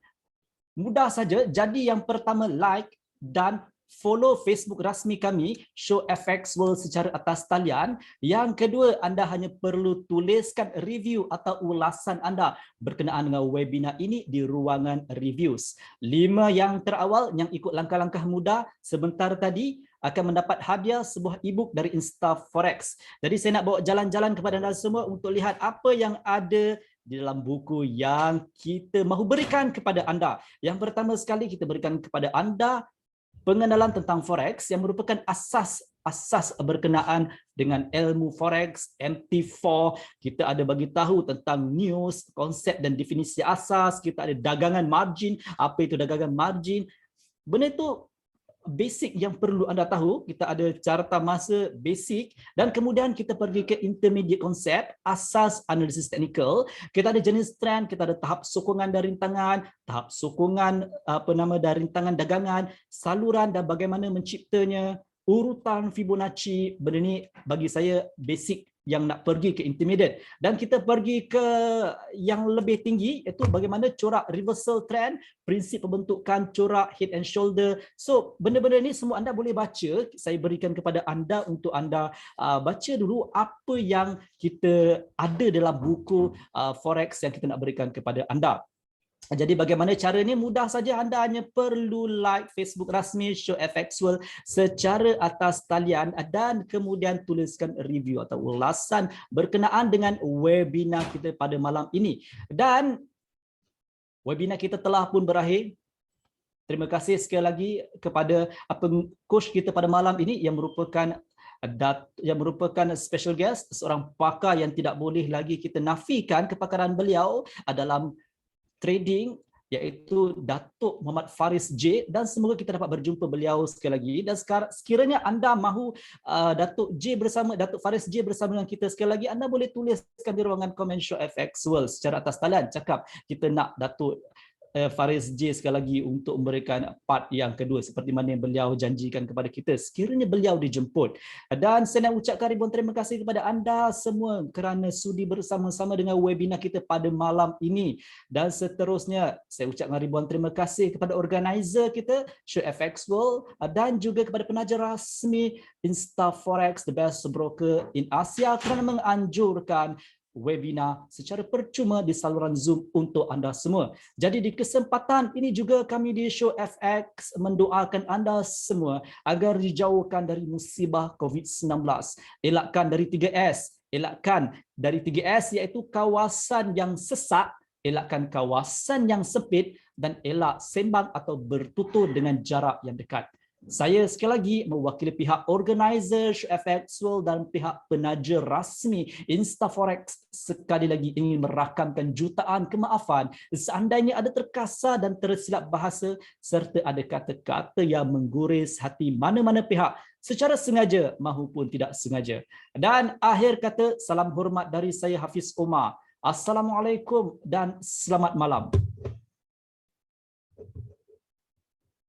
Mudah saja. Jadi yang pertama, like dan follow Facebook rasmi kami Show FX World secara atas talian. Yang kedua, anda hanya perlu tuliskan review atau ulasan anda berkenaan dengan webinar ini di ruangan reviews. 5 yang terawal yang ikut langkah-langkah mudah sebentar tadi akan mendapat hadiah sebuah e-book dari InstaForex. Jadi saya nak bawa jalan-jalan kepada anda semua untuk lihat apa yang ada di dalam buku yang kita mahu berikan kepada anda. Yang pertama sekali kita berikan kepada anda pengenalan tentang forex yang merupakan asas berkenaan dengan ilmu forex, MT4. Kita ada bagi tahu tentang news, konsep dan definisi asas. Kita ada dagangan margin, apa itu dagangan margin. Benda itu basic yang perlu anda tahu. Kita ada carta masa basic dan kemudian kita pergi ke intermediate konsep, asas analisis teknikal. Kita ada jenis trend, kita ada tahap sokongan dan rintangan, tahap sokongan dan rintangan dagangan, saluran dan bagaimana menciptanya, urutan Fibonacci. Benda ni bagi saya basic yang nak pergi ke intermediate. Dan kita pergi ke yang lebih tinggi, iaitu bagaimana corak reversal trend, prinsip pembentukan corak head and shoulder. So benda-benda ni semua anda boleh baca. Saya berikan kepada anda untuk anda baca dulu apa yang kita ada dalam buku forex yang kita nak berikan kepada anda. Jadi bagaimana caranya? Mudah saja, anda hanya perlu like Facebook rasmi Show FX World secara atas talian dan kemudian tuliskan review atau ulasan berkenaan dengan webinar kita pada malam ini. Dan webinar kita telah pun berakhir. Terima kasih sekali lagi kepada coach kita pada malam ini yang merupakan special guest, seorang pakar yang tidak boleh lagi kita nafikan kepakaran beliau dalam trading, iaitu Datuk Muhammad Faris J, dan semoga kita dapat berjumpa beliau sekali lagi. Dan sekiranya anda mahu Datuk Faris J bersama dengan kita sekali lagi, anda boleh tuliskan di ruangan komen Show FX World secara atas talian, cakap kita nak Datuk Faris J sekali lagi untuk memberikan part yang kedua seperti mana yang beliau janjikan kepada kita sekiranya beliau dijemput. Dan saya nak ucapkan ribuan terima kasih kepada anda semua kerana sudi bersama-sama dengan webinar kita pada malam ini. Dan seterusnya saya ucapkan ribuan terima kasih kepada organizer kita Show FX World dan juga kepada penaja rasmi InstaForex, the best broker in Asia, kerana menganjurkan webinar secara percuma di saluran Zoom untuk anda semua. Jadi di kesempatan ini juga kami di Show FX mendoakan anda semua agar dijauhkan dari musibah COVID-19. Elakkan dari 3S. Elakkan dari 3S iaitu kawasan yang sesak, elakkan kawasan yang sempit, dan elak sembang atau bertutur dengan jarak yang dekat. Saya sekali lagi mewakili pihak organizer FX World dan pihak penaja rasmi InstaForex sekali lagi ingin merakamkan jutaan kemaafan seandainya ada terkasar dan tersilap bahasa serta ada kata-kata yang mengguris hati mana-mana pihak secara sengaja maupun tidak sengaja. Dan akhir kata, salam hormat dari saya Hafiz Omar. Assalamualaikum dan selamat malam.